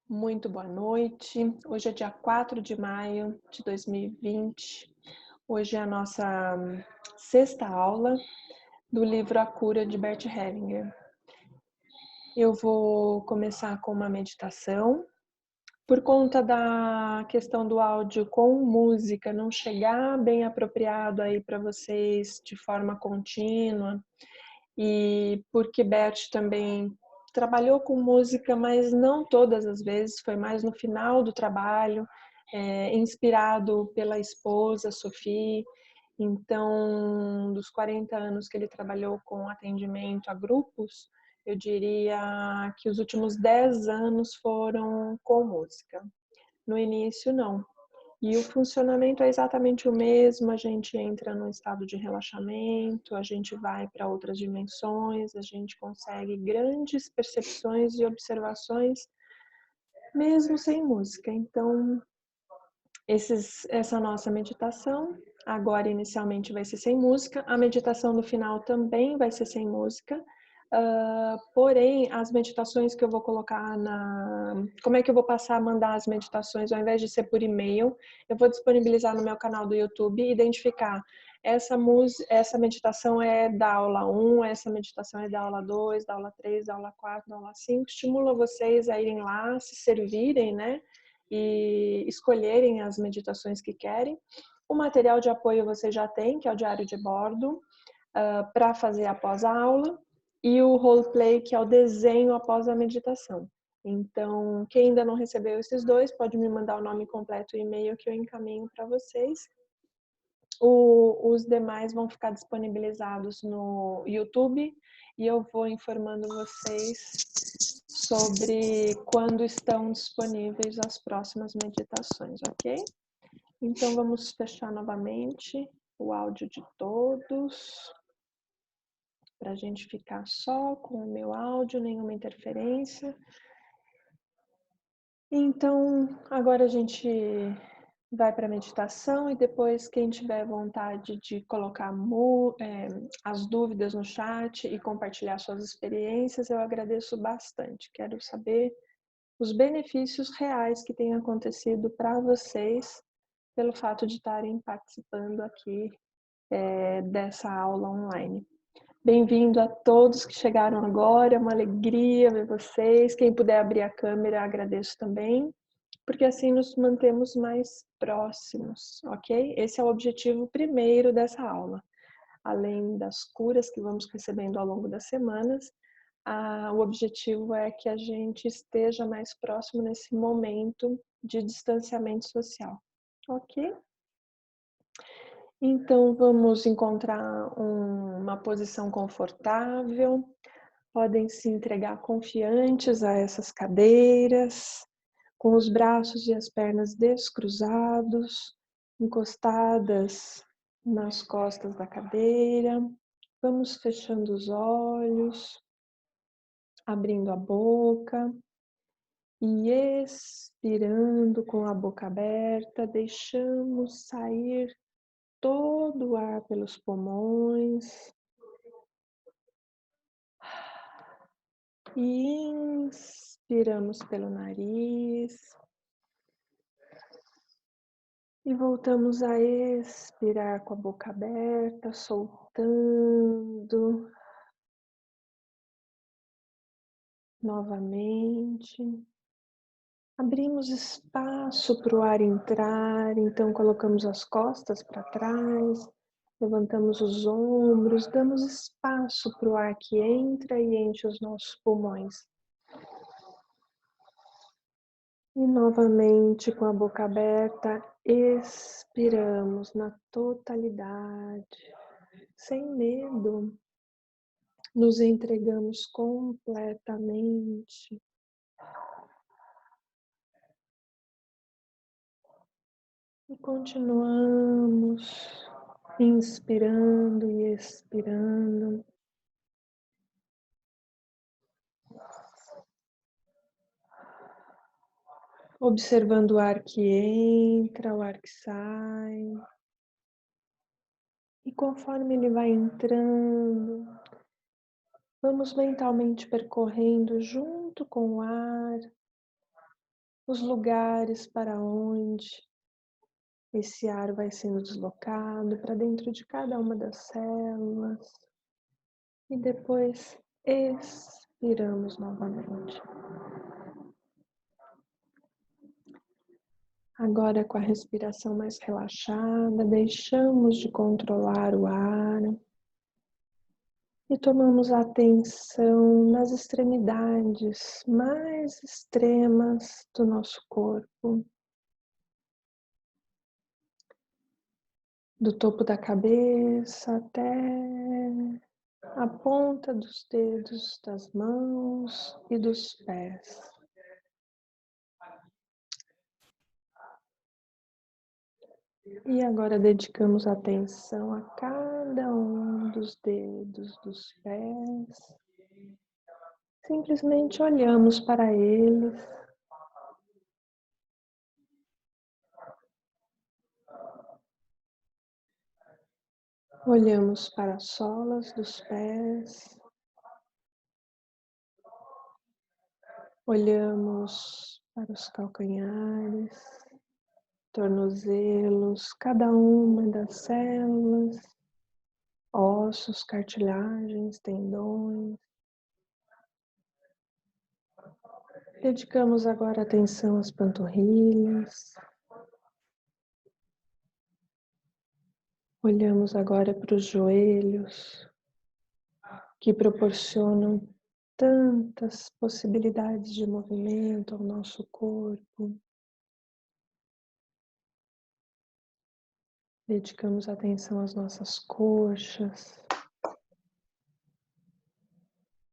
Muito boa noite. Hoje é dia 4 de maio de 2020. Hoje é a nossa sexta aula do livro A Cura de Bert Hellinger. Eu vou começar com uma meditação. Por conta da questão do áudio com música não chegar bem apropriado aí para vocês de forma contínua, e porque Bert também trabalhou com música, mas não todas as vezes, foi mais no final do trabalho, inspirado pela esposa, Sophie. Então, dos 40 anos que ele trabalhou com atendimento a grupos, eu diria que os últimos 10 anos foram com música. No início, não. E o funcionamento é exatamente o mesmo, a gente entra num estado de relaxamento, a gente vai para outras dimensões, a gente consegue grandes percepções e observações, mesmo sem música. Então, essa nossa meditação, agora inicialmente vai ser sem música, a meditação no final também vai ser sem música, porém, as meditações que eu vou colocar como é que eu vou passar a mandar as meditações, ao invés de ser por e-mail, eu vou disponibilizar no meu canal do YouTube e identificar essa meditação é da aula 1, essa meditação é da aula 2, da aula 3, da aula 4, da aula 5. Estimula vocês a irem lá, se servirem, né? E escolherem as meditações que querem. O material de apoio você já tem, que é o diário de bordo, para fazer após a aula, e o roleplay, que é o desenho após a meditação. Então, quem ainda não recebeu esses dois, pode me mandar o nome completo e e-mail que eu encaminho para vocês. Os demais vão ficar disponibilizados no YouTube e eu vou informando vocês sobre quando estão disponíveis as próximas meditações, ok? Então, vamos fechar novamente o áudio de todos, para a gente ficar só com o meu áudio, nenhuma interferência. Então, agora a gente vai para a meditação e depois quem tiver vontade de colocar as dúvidas no chat e compartilhar suas experiências, eu agradeço bastante. Quero saber os benefícios reais que têm acontecido para vocês pelo fato de estarem participando aqui dessa aula online. Bem-vindo a todos que chegaram agora, é uma alegria ver vocês. Quem puder abrir a câmera, agradeço também, porque assim nos mantemos mais próximos, ok? Esse é o objetivo primeiro dessa aula. Além das curas que vamos recebendo ao longo das semanas, o objetivo é que a gente esteja mais próximo nesse momento de distanciamento social, ok? Então, vamos encontrar uma posição confortável. Podem se entregar confiantes a essas cadeiras, com os braços e as pernas descruzados, encostadas nas costas da cadeira. Vamos fechando os olhos, abrindo a boca e expirando com a boca aberta, deixamos sair todo o ar pelos pulmões e inspiramos pelo nariz e voltamos a expirar com a boca aberta, soltando novamente. Abrimos espaço para o ar entrar, então colocamos as costas para trás, levantamos os ombros, damos espaço para o ar que entra e enche os nossos pulmões. E novamente, com a boca aberta, expiramos na totalidade, sem medo, nos entregamos completamente. E continuamos inspirando e expirando. Observando o ar que entra, o ar que sai. E conforme ele vai entrando, vamos mentalmente percorrendo junto com o ar os lugares para onde esse ar vai sendo deslocado para dentro de cada uma das células e depois expiramos novamente. Agora, com a respiração mais relaxada, deixamos de controlar o ar e tomamos atenção nas extremidades mais extremas do nosso corpo, do topo da cabeça até a ponta dos dedos das mãos e dos pés. E agora dedicamos atenção a cada um dos dedos dos pés. Simplesmente olhamos para eles. Olhamos para as solas dos pés. Olhamos para os calcanhares, tornozelos, cada uma das células, ossos, cartilagens, tendões. Dedicamos agora atenção às panturrilhas. Olhamos agora para os joelhos, que proporcionam tantas possibilidades de movimento ao nosso corpo. Dedicamos atenção às nossas coxas,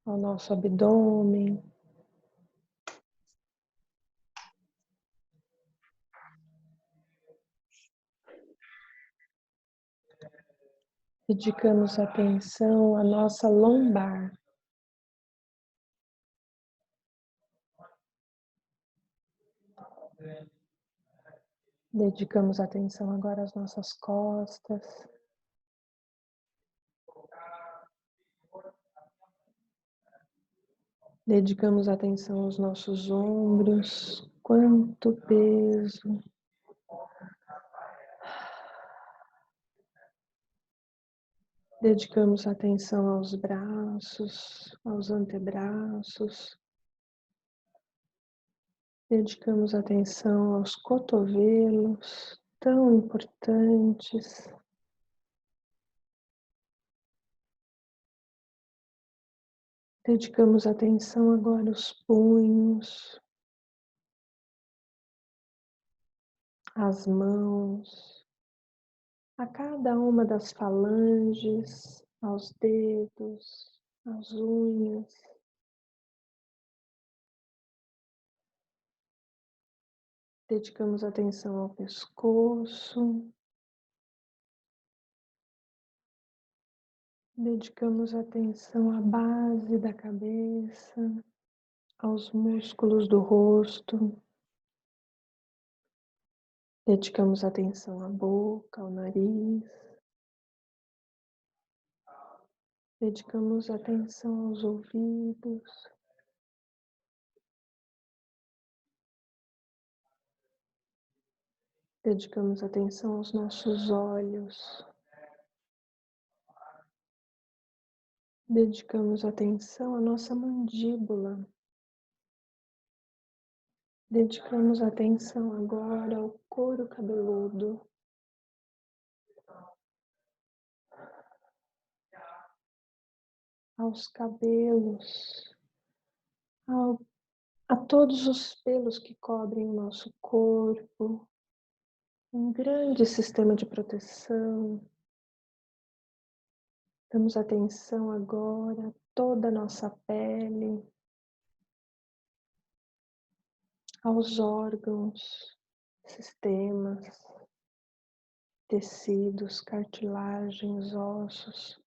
ao nosso abdômen. Dedicamos atenção à nossa lombar. Dedicamos atenção agora às nossas costas. Dedicamos atenção aos nossos ombros. Quanto peso. Dedicamos atenção aos braços, aos antebraços. Dedicamos atenção aos cotovelos, tão importantes. Dedicamos atenção agora aos punhos, às mãos, a cada uma das falanges, aos dedos, às unhas. Dedicamos atenção ao pescoço. Dedicamos atenção à base da cabeça, aos músculos do rosto. Dedicamos atenção à boca, ao nariz. Dedicamos atenção aos ouvidos. Dedicamos atenção aos nossos olhos. Dedicamos atenção à nossa mandíbula. Dedicamos atenção agora ao couro cabeludo. Aos cabelos, a todos os pelos que cobrem o nosso corpo, um grande sistema de proteção. Damos atenção agora a toda a nossa pele, aos órgãos, sistemas, tecidos, cartilagens, ossos.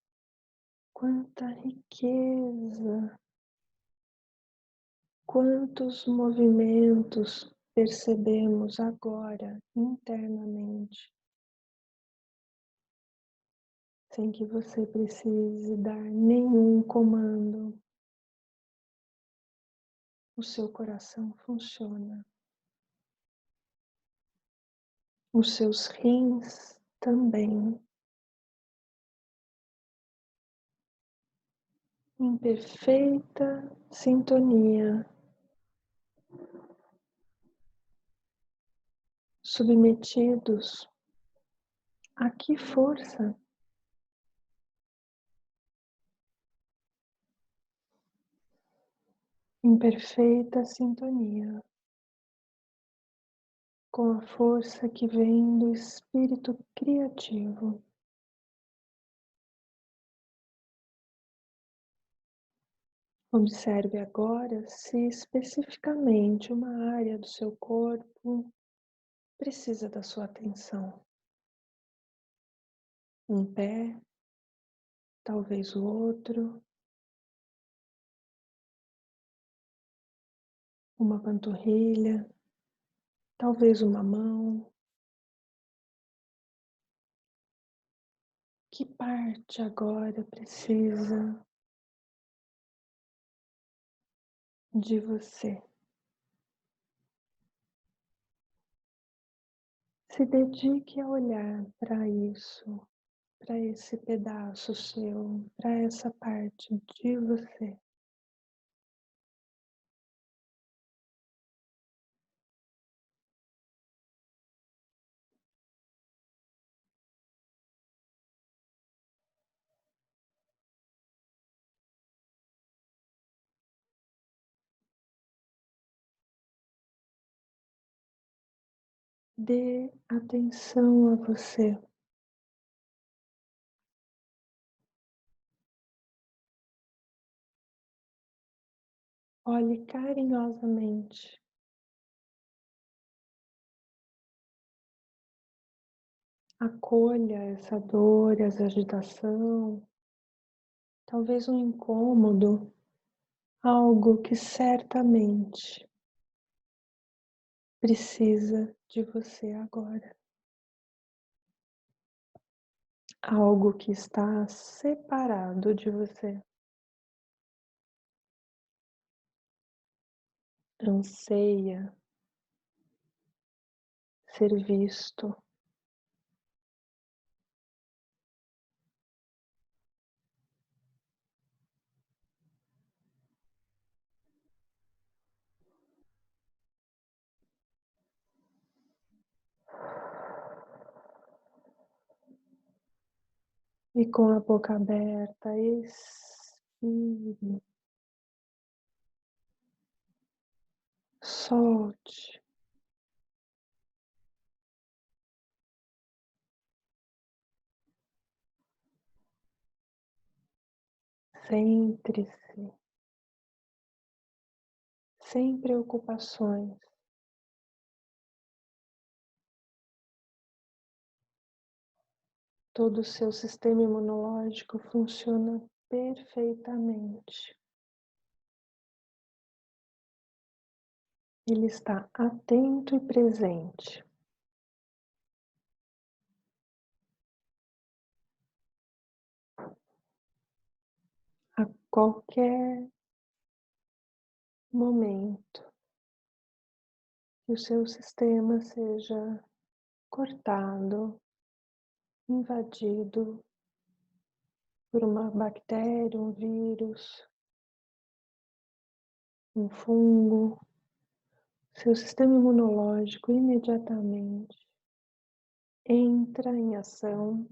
Quanta riqueza! Quantos movimentos percebemos agora internamente, sem que você precise dar nenhum comando. O seu coração funciona os seus rins também, em perfeita sintonia, submetidos a que força? Em perfeita sintonia com a força que vem do espírito criativo. Observe agora se especificamente uma área do seu corpo precisa da sua atenção. Um pé, talvez o outro, uma panturrilha, talvez uma mão. Que parte agora precisa de você? Se dedique a olhar para isso, para esse pedaço seu, para essa parte de você. Dê atenção a você. Olhe carinhosamente. Acolha essa dor, essa agitação, talvez um incômodo, algo que certamente precisa de você agora. Algo que está separado de você. Anseia ser visto. E com a boca aberta, expire. Solte. Centre-se. Sem preocupações. Todo o seu sistema imunológico funciona perfeitamente. Ele está atento e presente. A qualquer momento que o seu sistema seja cortado, invadido por uma bactéria, um vírus, um fungo, seu sistema imunológico imediatamente entra em ação,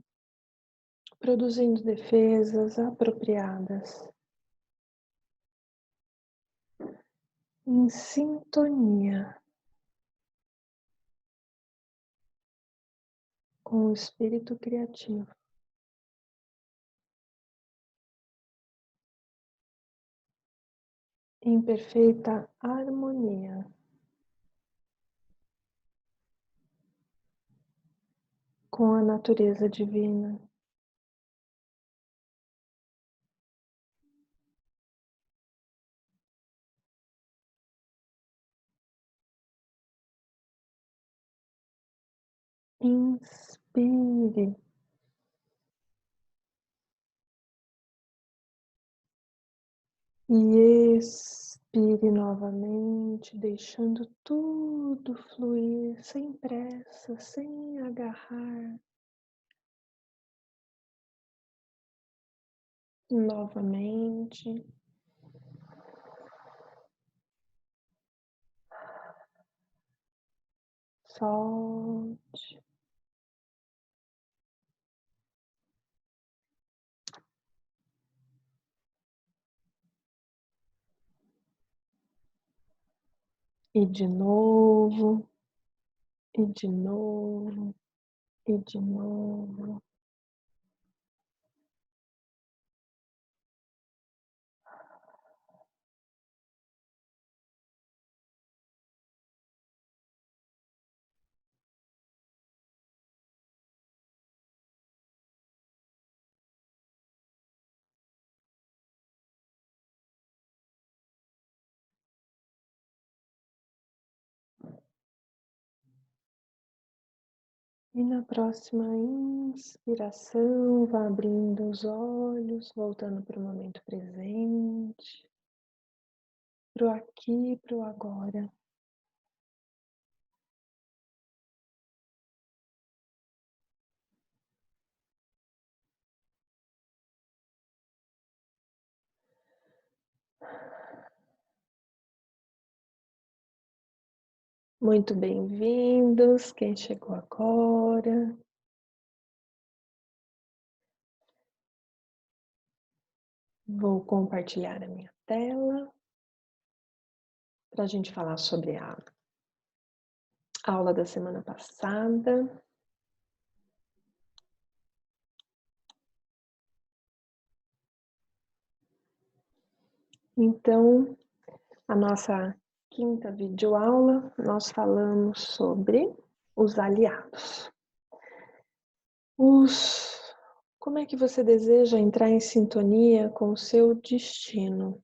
produzindo defesas apropriadas, em sintonia com o espírito criativo, em perfeita harmonia com a natureza divina. Inspire e expire. Respire novamente, deixando tudo fluir, sem pressa, sem agarrar. Novamente. Solte. E de novo, e de novo, e de novo. E na próxima inspiração, vá abrindo os olhos, voltando para o momento presente, para o aqui e para o agora. Muito bem-vindos, quem chegou agora. Vou compartilhar a minha tela para a gente falar sobre a aula da semana passada. Então, a nossa quinta videoaula, nós falamos sobre os aliados. Como é que você deseja entrar em sintonia com o seu destino?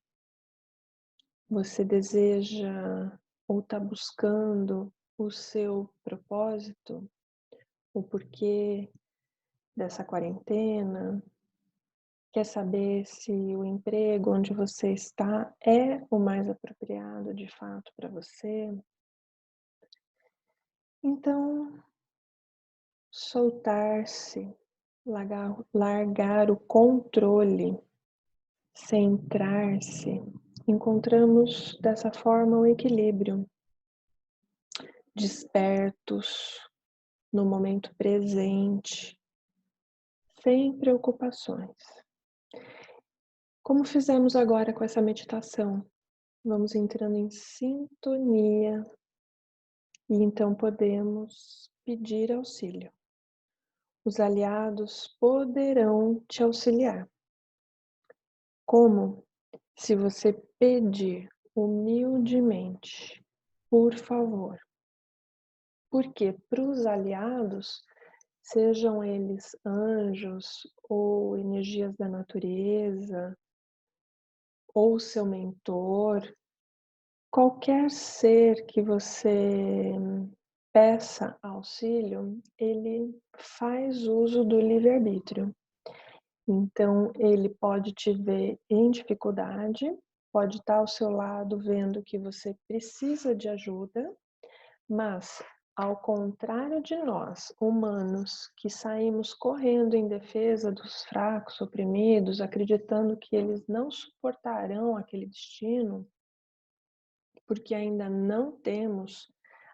Você deseja ou está buscando o seu propósito? O porquê dessa quarentena? Quer saber se o emprego onde você está é o mais apropriado de fato para você? Então, soltar-se, largar o controle, centrar-se. Encontramos dessa forma o equilíbrio, despertos no momento presente, sem preocupações. Como fizemos agora com essa meditação, vamos entrando em sintonia e então podemos pedir auxílio. Os aliados poderão te auxiliar. Como? Se você pedir humildemente, por favor. Porque para os aliados, sejam eles anjos ou energias da natureza, ou seu mentor, qualquer ser que você peça auxílio, ele faz uso do livre-arbítrio. Então, ele pode te ver em dificuldade, pode estar ao seu lado vendo que você precisa de ajuda, mas, ao contrário de nós, humanos, que saímos correndo em defesa dos fracos, oprimidos, acreditando que eles não suportarão aquele destino, porque ainda não temos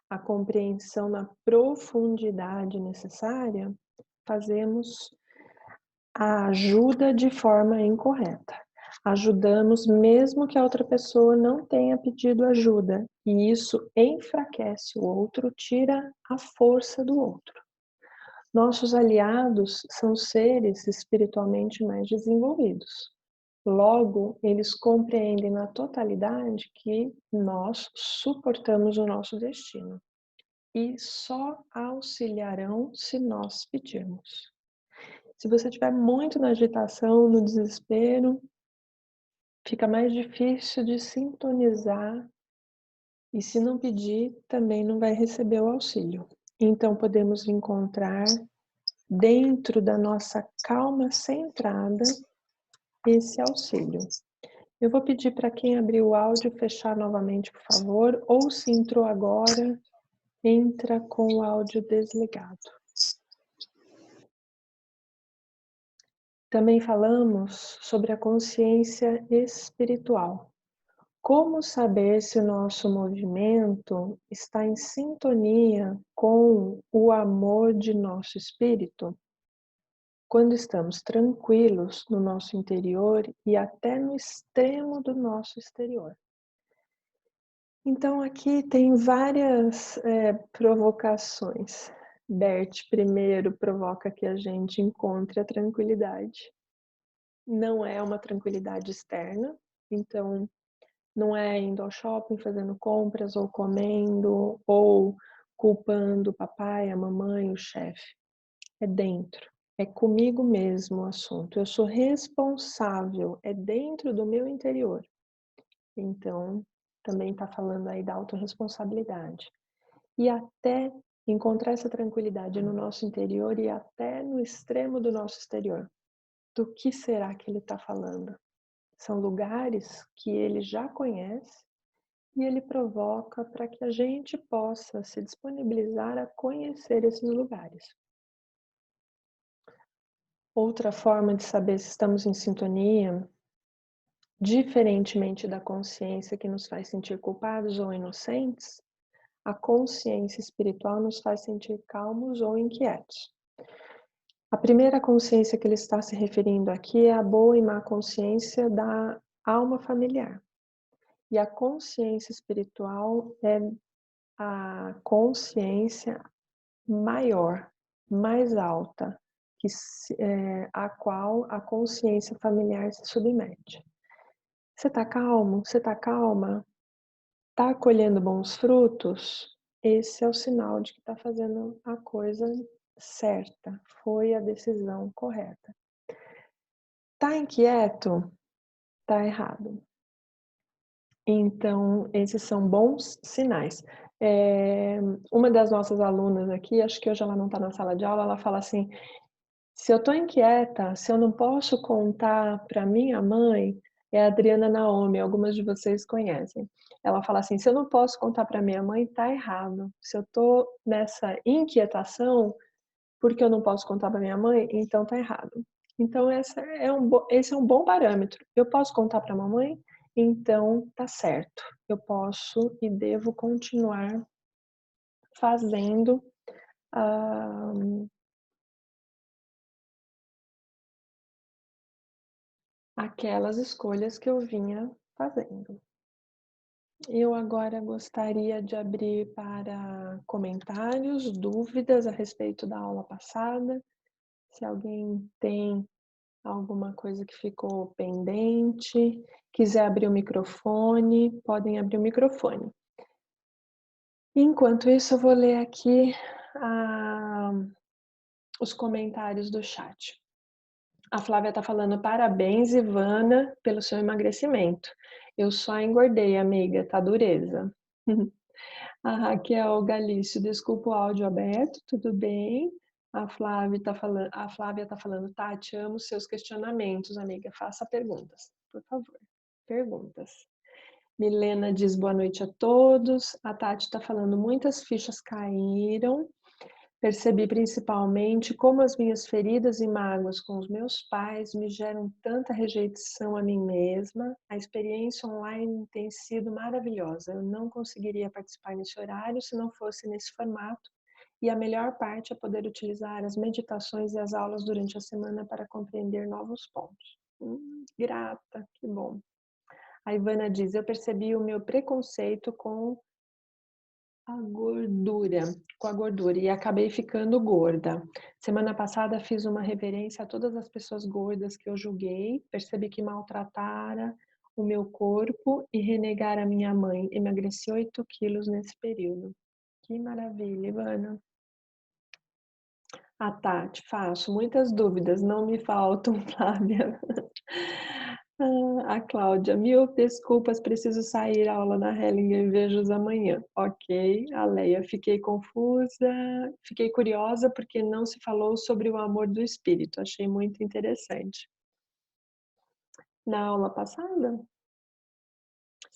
a compreensão na profundidade necessária, fazemos a ajuda de forma incorreta. Ajudamos mesmo que a outra pessoa não tenha pedido ajuda, e isso enfraquece o outro, tira a força do outro. Nossos aliados são seres espiritualmente mais desenvolvidos. Logo, eles compreendem na totalidade que nós suportamos o nosso destino e só auxiliarão se nós pedirmos. Se você estiver muito na agitação, no desespero, fica mais difícil de sintonizar e se não pedir, também não vai receber o auxílio. Então podemos encontrar dentro da nossa calma centrada esse auxílio. Eu vou pedir para quem abriu o áudio fechar novamente, por favor, ou se entrou agora, entra com o áudio desligado. Também falamos sobre a consciência espiritual. Como saber se o nosso movimento está em sintonia com o amor de nosso espírito? Quando estamos tranquilos no nosso interior e até no extremo do nosso exterior. Então aqui tem várias provocações. Bert primeiro provoca que a gente encontre a tranquilidade. Não é uma tranquilidade externa, então não é indo ao shopping fazendo compras ou comendo ou culpando o papai, a mamãe, o chefe. É dentro, é comigo mesmo o assunto. Eu sou responsável, é dentro do meu interior. Então, também está falando aí da autorresponsabilidade. E até encontrar essa tranquilidade no nosso interior e até no extremo do nosso exterior. Do que será que ele está falando? São lugares que ele já conhece e ele provoca para que a gente possa se disponibilizar a conhecer esses lugares. Outra forma de saber se estamos em sintonia, diferentemente da consciência que nos faz sentir culpados ou inocentes, a consciência espiritual nos faz sentir calmos ou inquietos. A primeira consciência que ele está se referindo aqui é a boa e má consciência da alma familiar. E a consciência espiritual é a consciência maior, mais alta, a qual a consciência familiar se submete. Você está calmo? Você está calma? Está colhendo bons frutos? Esse é o sinal de que está fazendo a coisa certa, foi a decisão correta. Está inquieto? Está errado. Então, esses são bons sinais. Uma das nossas alunas aqui, acho que hoje ela não está na sala de aula, ela fala assim, se eu estou inquieta, se eu não posso contar para minha mãe, é a Adriana Naomi, algumas de vocês conhecem. Ela fala assim, se eu não posso contar para minha mãe, está errado. Se eu estou nessa inquietação, porque eu não posso contar para minha mãe, então está errado. Então esse é um bom parâmetro. Eu posso contar para a mamãe? Então tá certo. Eu posso e devo continuar fazendo aquelas escolhas que eu vinha fazendo. Eu agora gostaria de abrir para comentários, dúvidas a respeito da aula passada. Se alguém tem alguma coisa que ficou pendente, quiser abrir o microfone, podem abrir o microfone. Enquanto isso, eu vou ler aqui os comentários do chat. A Flávia está falando, parabéns, Ivana, pelo seu emagrecimento. Eu só engordei, amiga, tá dureza. A Raquel Galício, desculpa o áudio aberto, tudo bem? A Flávia está falando, Tati, amo seus questionamentos, amiga. Faça perguntas, por favor. Perguntas. Milena diz boa noite a todos. A Tati está falando, muitas fichas caíram. Percebi principalmente como as minhas feridas e mágoas com os meus pais me geram tanta rejeição a mim mesma. A experiência online tem sido maravilhosa. Eu não conseguiria participar nesse horário se não fosse nesse formato. E a melhor parte é poder utilizar as meditações e as aulas durante a semana para compreender novos pontos. Grata, que bom. A Ivana diz, eu percebi o meu preconceito com a gordura e acabei ficando gorda. Semana passada fiz uma reverência a todas as pessoas gordas que eu julguei, percebi que maltratara o meu corpo e renegar a minha mãe. Emagreci 8 quilos nesse período. Que maravilha, Ivana. A Tati, faço muitas dúvidas, não me faltam, Flávia. A Cláudia, mil desculpas, preciso sair, a aula na Hellinger, vejo-os amanhã. Ok, a Leia, fiquei confusa, fiquei curiosa porque não se falou sobre o amor do espírito, achei muito interessante. Na aula passada?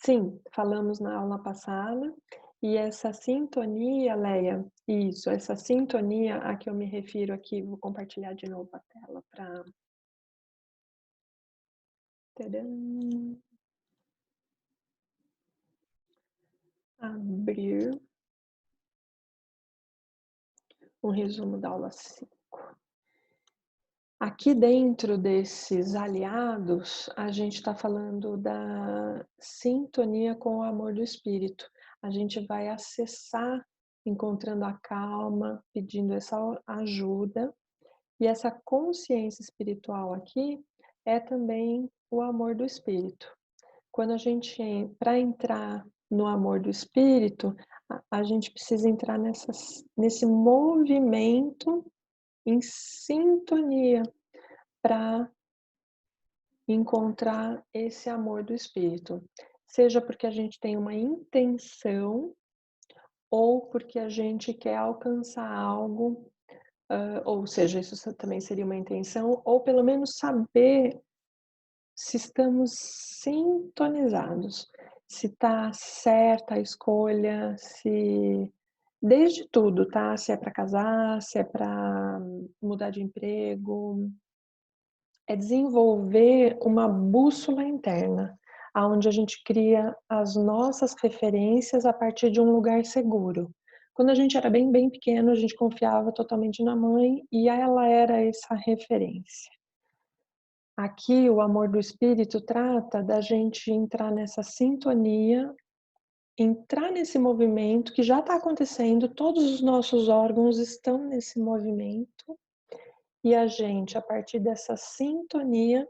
Sim, falamos na aula passada, e essa sintonia, Leia, isso, essa sintonia a que eu me refiro aqui, vou compartilhar de novo a tela para abrir um resumo da aula 5. Aqui dentro desses aliados, a gente está falando da sintonia com o amor do espírito. A gente vai acessar, encontrando a calma, pedindo essa ajuda. E essa consciência espiritual aqui é também o amor do espírito. Quando a gente, para entrar no amor do espírito, a gente precisa entrar nesse movimento em sintonia para encontrar esse amor do espírito. Seja porque a gente tem uma intenção ou porque a gente quer alcançar algo, ou seja, isso também seria uma intenção, ou pelo menos saber se estamos sintonizados, se está certa a escolha, se desde tudo, tá? Se é para casar, se é para mudar de emprego, é desenvolver uma bússola interna, aonde a gente cria as nossas referências a partir de um lugar seguro. Quando a gente era bem pequeno, a gente confiava totalmente na mãe e ela era essa referência. Aqui, o amor do espírito trata da gente entrar nessa sintonia, entrar nesse movimento que já está acontecendo, todos os nossos órgãos estão nesse movimento, e a gente, a partir dessa sintonia,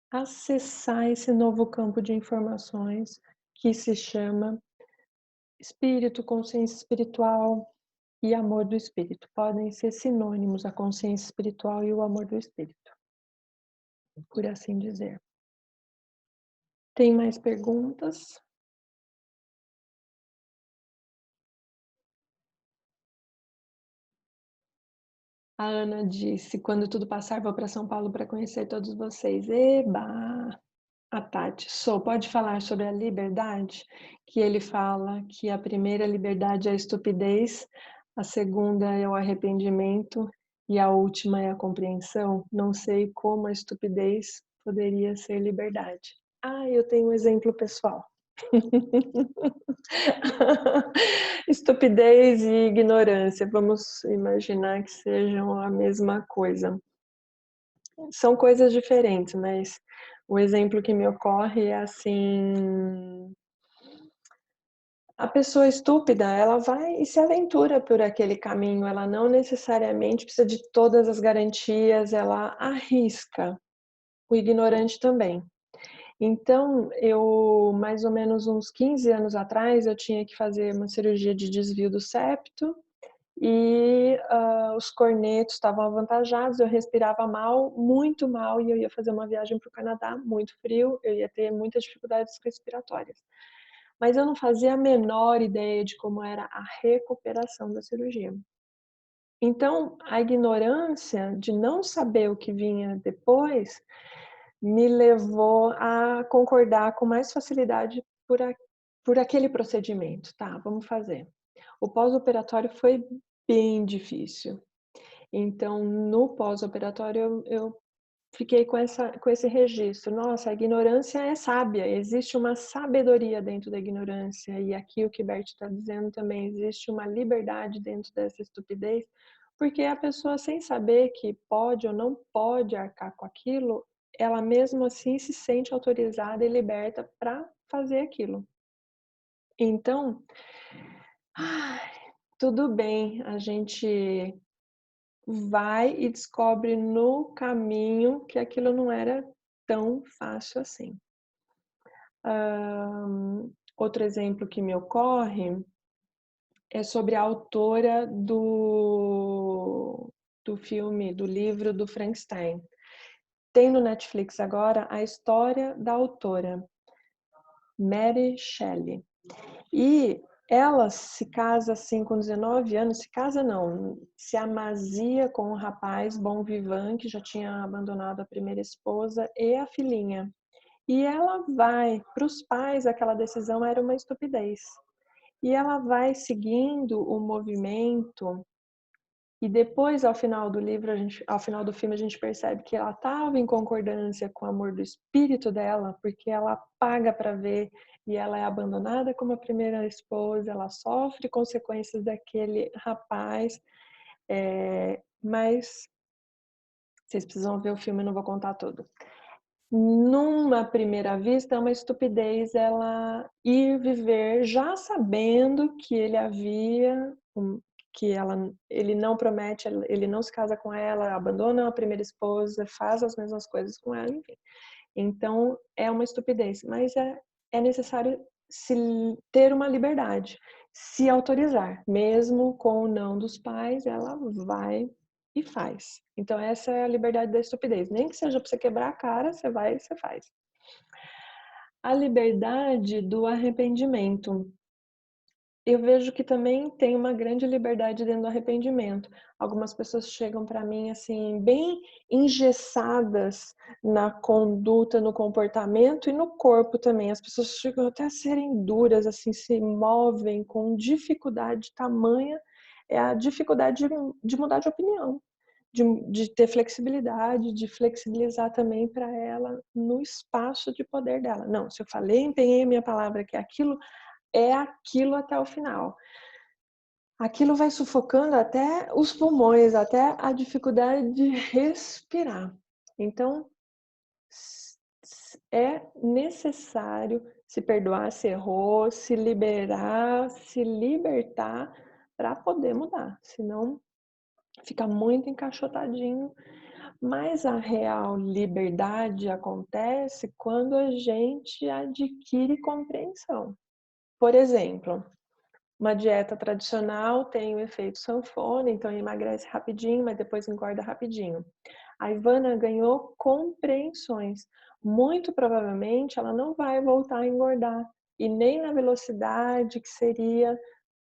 acessar esse novo campo de informações que se chama espírito, consciência espiritual e amor do espírito. Podem ser sinônimos, a consciência espiritual e o amor do espírito, por assim dizer. Tem mais perguntas? A Ana disse, quando tudo passar, vou para São Paulo para conhecer todos vocês. Eba! A Tati, pode falar sobre a liberdade? Que ele fala que a primeira liberdade é a estupidez, a segunda é o arrependimento e a última é a compreensão. Não sei como a estupidez poderia ser liberdade. Ah, eu tenho um exemplo pessoal. Estupidez e ignorância, vamos imaginar que sejam a mesma coisa. São coisas diferentes, mas o exemplo que me ocorre é assim: a pessoa estúpida, ela vai e se aventura por aquele caminho, ela não necessariamente precisa de todas as garantias, ela arrisca. O ignorante também. Então, eu, mais ou menos uns 15 anos atrás, eu tinha que fazer uma cirurgia de desvio do septo e os cornetos estavam avantajados, eu respirava mal, muito mal, e eu ia fazer uma viagem para o Canadá, muito frio, eu ia ter muitas dificuldades respiratórias. Mas eu não fazia a menor ideia de como era a recuperação da cirurgia. Então, a ignorância de não saber o que vinha depois me levou a concordar com mais facilidade por aquele procedimento. Tá, vamos fazer. O pós-operatório foi bem difícil. Então, no pós-operatório, eu fiquei com esse registro. Nossa, a ignorância é sábia, existe uma sabedoria dentro da ignorância. E aqui o que Bert está dizendo também, existe uma liberdade dentro dessa estupidez, porque a pessoa, sem saber que pode ou não pode arcar com aquilo, ela mesmo assim se sente autorizada e liberta para fazer aquilo. Então, tudo bem, a gente vai e descobre no caminho que aquilo não era tão fácil assim. Outro exemplo que me ocorre é sobre a autora do filme, do livro do Frankenstein. Tem no Netflix agora a história da autora, Mary Shelley. E ela se casa assim com 19 anos, se casa não, se amazia com um rapaz bom vivant que já tinha abandonado a primeira esposa e a filhinha. E ela vai, para os pais, aquela decisão era uma estupidez. E ela vai seguindo o movimento. E depois, ao final do livro, ao final do filme, a gente percebe que ela estava em concordância com o amor do espírito dela, porque ela paga para ver e ela é abandonada como a primeira esposa, ela sofre consequências daquele rapaz. Mas vocês precisam ver o filme, eu não vou contar tudo. Numa primeira vista, é uma estupidez ela ir viver já sabendo que ele havia, que ele não promete, ele não se casa com ela, abandona a primeira esposa, faz as mesmas coisas com ela, enfim. Então, é uma estupidez, mas é necessário ter uma liberdade, se autorizar, mesmo com o não dos pais, ela vai e faz. Então, essa é a liberdade da estupidez. Nem que seja para você quebrar a cara, você vai e você faz. A liberdade do arrependimento. Eu vejo que também tem uma grande liberdade dentro do arrependimento. Algumas pessoas chegam para mim assim, bem engessadas na conduta, no comportamento e no corpo também. As pessoas chegam até a serem duras, assim, se movem com dificuldade tamanha. É a dificuldade de mudar de opinião, de ter flexibilidade, de flexibilizar também para ela no espaço de poder dela. Não, se eu falei, empenhei a minha palavra que é aquilo até o final. Aquilo vai sufocando até os pulmões, até a dificuldade de respirar. Então, é necessário se perdoar se errou, se liberar, se libertar para poder mudar. Senão, fica muito encaixotadinho. Mas a real liberdade acontece quando a gente adquire compreensão. Por exemplo, uma dieta tradicional tem o efeito sanfona, então emagrece rapidinho, mas depois engorda rapidinho. A Ivana ganhou compreensões. Muito provavelmente ela não vai voltar a engordar e nem na velocidade que seria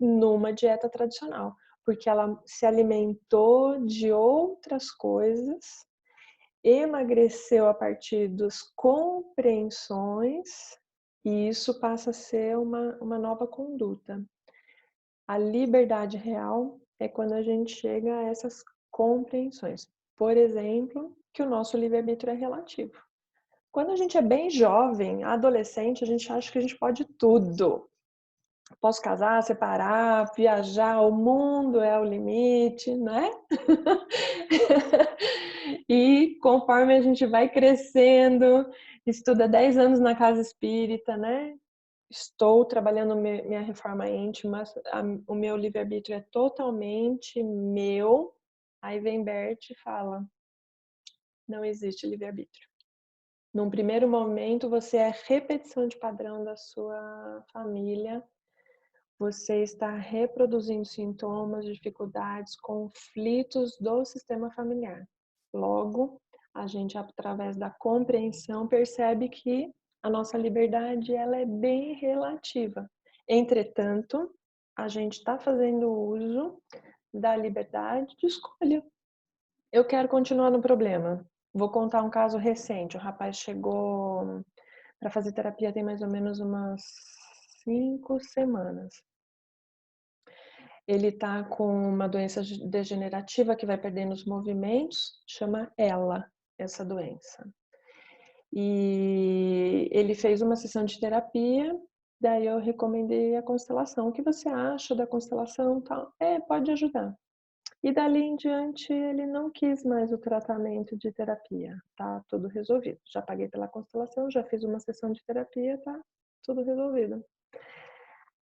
numa dieta tradicional, porque ela se alimentou de outras coisas, emagreceu a partir das compreensões e isso passa a ser uma nova conduta. A liberdade real é quando a gente chega a essas compreensões. Por exemplo, que o nosso livre-arbítrio é relativo. Quando a gente é bem jovem, adolescente, a gente acha que a gente pode tudo. Posso casar, separar, viajar, o mundo é o limite, né? E conforme a gente vai crescendo, estuda 10 anos na casa espírita, né? Estou trabalhando minha reforma íntima, o meu livre-arbítrio é totalmente meu. Aí vem Bert e fala, não existe livre-arbítrio. Num primeiro momento, você é repetição de padrão da sua família, você está reproduzindo sintomas, dificuldades, conflitos do sistema familiar. Logo, a gente, através da compreensão, percebe que a nossa liberdade ela é bem relativa. Entretanto, a gente está fazendo uso da liberdade de escolha. Eu quero continuar no problema. Vou contar um caso recente. O rapaz chegou para fazer terapia tem mais ou menos umas 5 semanas. Ele está com uma doença degenerativa que vai perdendo os movimentos, chama ELA, essa doença. E ele fez uma sessão de terapia, daí eu recomendei a constelação. O que você acha da constelação? Tal? Pode ajudar. E dali em diante ele não quis mais o tratamento de terapia, tá tudo resolvido. Já paguei pela constelação, já fiz uma sessão de terapia, tá tudo resolvido.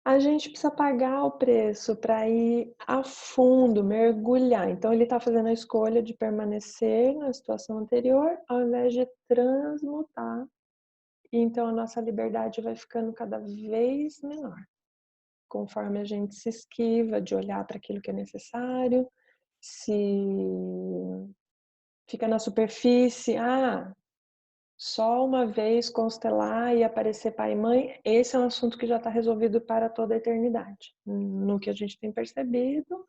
A gente precisa pagar o preço para ir a fundo, mergulhar. Então ele está fazendo a escolha de permanecer na situação anterior ao invés de transmutar. Então a nossa liberdade vai ficando cada vez menor, conforme a gente se esquiva de olhar para aquilo que é necessário, se fica na superfície, só uma vez constelar e aparecer pai e mãe, esse é um assunto que já está resolvido para toda a eternidade. No que a gente tem percebido,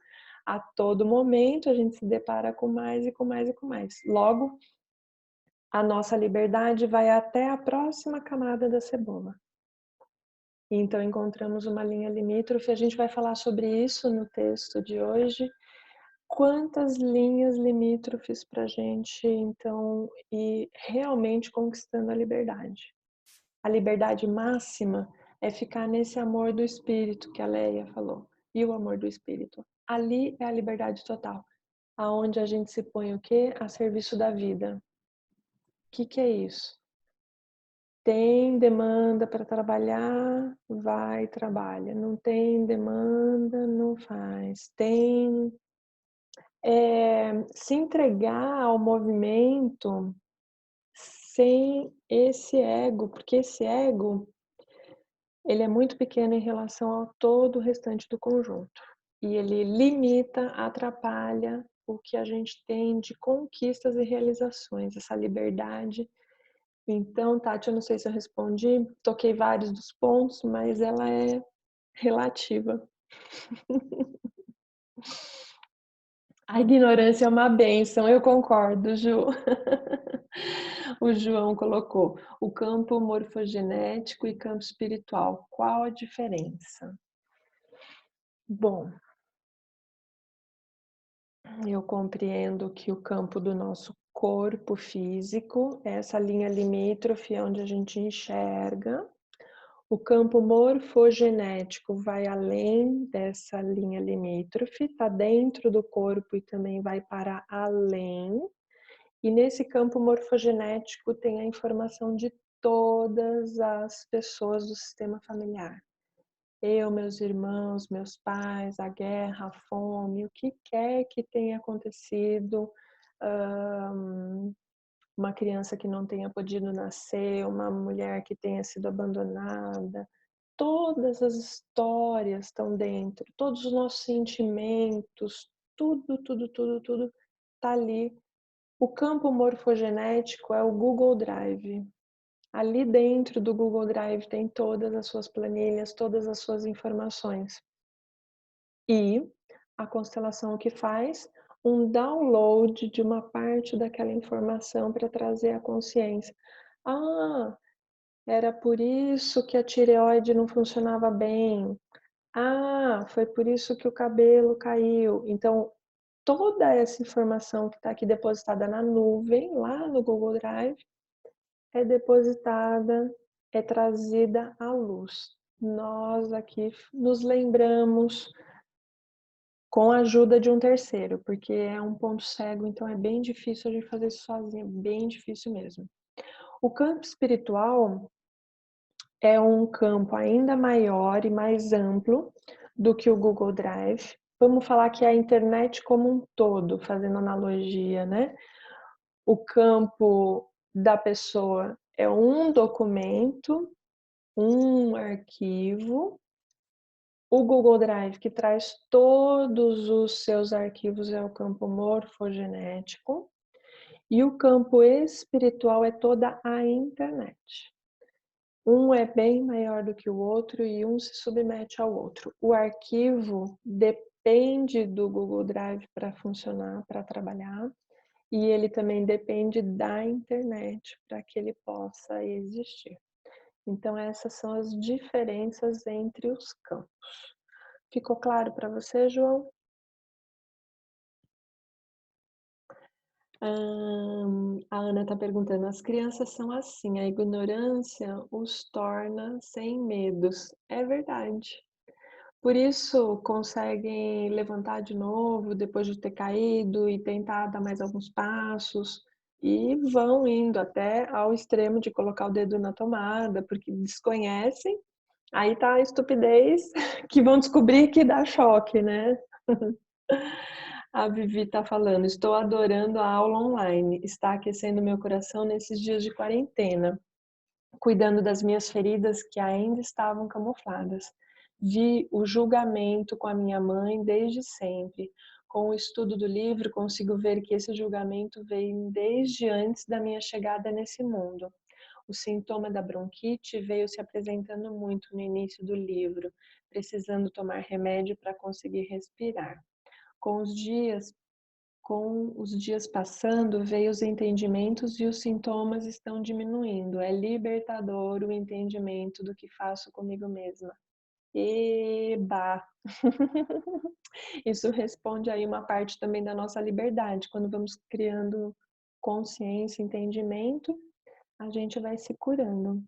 a todo momento a gente se depara com mais e com mais e com mais. Logo, a nossa liberdade vai até a próxima camada da cebola. Então encontramos uma linha limítrofe, a gente vai falar sobre isso no texto de hoje. Quantas linhas limítrofes para a gente, então, ir realmente conquistando a liberdade. A liberdade máxima é ficar nesse amor do Espírito que a Leia falou. E o amor do Espírito. Ali é a liberdade total. Aonde a gente se põe o quê? A serviço da vida. O que é isso? Tem demanda para trabalhar, vai, trabalha. Não tem demanda, não faz. Tem se entregar ao movimento sem esse ego, porque esse ego, ele é muito pequeno em relação ao todo o restante do conjunto. E ele limita, atrapalha o que a gente tem de conquistas e realizações, essa liberdade. Então, Tati, eu não sei se eu respondi, toquei vários dos pontos, mas ela é relativa. A ignorância é uma bênção, eu concordo, Ju. O João colocou o campo morfogenético e campo espiritual. Qual a diferença? Bom, eu compreendo que o campo do nosso corpo físico é essa linha limítrofe onde a gente enxerga. O campo morfogenético vai além dessa linha limítrofe, está dentro do corpo e também vai para além. E nesse campo morfogenético tem a informação de todas as pessoas do sistema familiar. Eu, meus irmãos, meus pais, a guerra, a fome, o que quer que tenha acontecido, uma criança que não tenha podido nascer, uma mulher que tenha sido abandonada, todas as histórias estão dentro, todos os nossos sentimentos, tudo está ali. O campo morfogenético é o Google Drive. Ali dentro do Google Drive tem todas as suas planilhas, todas as suas informações. E a constelação o que faz? Um download de uma parte daquela informação para trazer a consciência. Ah, era por isso que a tireoide não funcionava bem. Ah, foi por isso que o cabelo caiu. Então, toda essa informação que está aqui depositada na nuvem, lá no Google Drive, é depositada, é trazida à luz. Nós aqui nos lembramos com a ajuda de um terceiro, porque é um ponto cego, então é bem difícil a gente fazer isso sozinho, bem difícil mesmo. O campo espiritual é um campo ainda maior e mais amplo do que o Google Drive. Vamos falar que é a internet como um todo, fazendo analogia, né? O campo da pessoa é um documento, um arquivo. O Google Drive, que traz todos os seus arquivos, é o campo morfogenético. E o campo espiritual é toda a internet. Um é bem maior do que o outro e um se submete ao outro. O arquivo depende do Google Drive para funcionar, para trabalhar, e ele também depende da internet para que ele possa existir. Então, essas são as diferenças entre os campos. Ficou claro para você, João? A Ana está perguntando, as crianças são assim, a ignorância os torna sem medos. É verdade. Por isso conseguem levantar de novo depois de ter caído e tentar dar mais alguns passos e vão indo até ao extremo de colocar o dedo na tomada, porque desconhecem. Aí tá a estupidez que vão descobrir que dá choque, né? A Vivi está falando, estou adorando a aula online, está aquecendo meu coração nesses dias de quarentena, cuidando das minhas feridas que ainda estavam camufladas. Vi o julgamento com a minha mãe desde sempre. Com o estudo do livro, consigo ver que esse julgamento veio desde antes da minha chegada nesse mundo. O sintoma da bronquite veio se apresentando muito no início do livro, precisando tomar remédio para conseguir respirar. Com os dias, Com os dias passando, veio os entendimentos e os sintomas estão diminuindo. É libertador o entendimento do que faço comigo mesma. Eba! Isso responde aí uma parte também da nossa liberdade. Quando vamos criando consciência, entendimento, a gente vai se curando.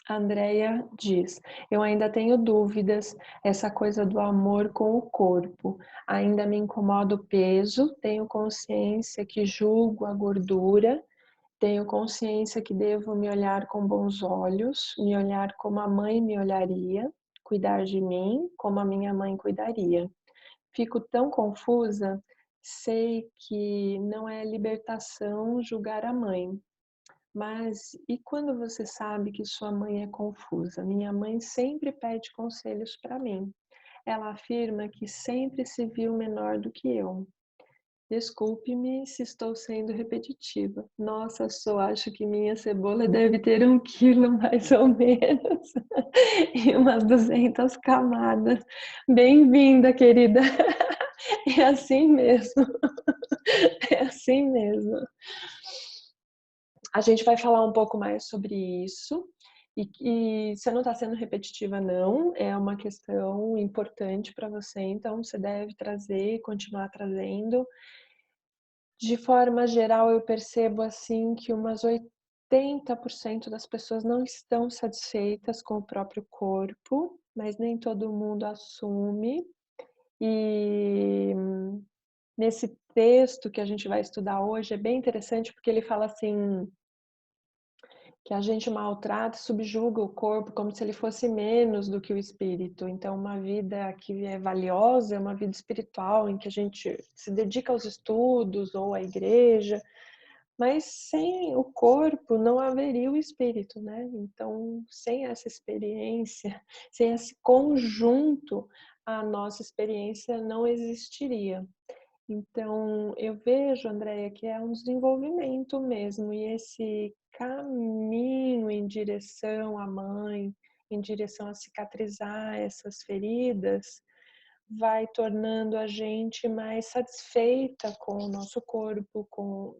A Andrea diz: eu ainda tenho dúvidas, essa coisa do amor com o corpo. Ainda me incomoda o peso, tenho consciência que julgo a gordura, tenho consciência que devo me olhar com bons olhos, me olhar como a mãe me olharia, cuidar de mim como a minha mãe cuidaria. Fico tão confusa, sei que não é libertação julgar a mãe. Mas e quando você sabe que sua mãe é confusa? Minha mãe sempre pede conselhos para mim. Ela afirma que sempre se viu menor do que eu. Desculpe-me se estou sendo repetitiva. Nossa, só acho que minha cebola deve ter 1 quilo mais ou menos e umas 200 camadas. Bem-vinda, querida. É assim mesmo. É assim mesmo. A gente vai falar um pouco mais sobre isso. E você não está sendo repetitiva, não. É uma questão importante para você, então você deve trazer, continuar trazendo. De forma geral, eu percebo assim que umas 80% das pessoas não estão satisfeitas com o próprio corpo, mas nem todo mundo assume. E nesse texto que a gente vai estudar hoje é bem interessante porque ele fala assim que a gente maltrata e subjuga o corpo como se ele fosse menos do que o espírito. Então, uma vida que é valiosa é uma vida espiritual, em que a gente se dedica aos estudos ou à igreja, mas sem o corpo não haveria o espírito, né? Então, sem essa experiência, sem esse conjunto, a nossa experiência não existiria. Então, eu vejo, Andréia, que é um desenvolvimento mesmo, e esse caminho em direção à mãe, em direção a cicatrizar essas feridas, vai tornando a gente mais satisfeita com o nosso corpo, com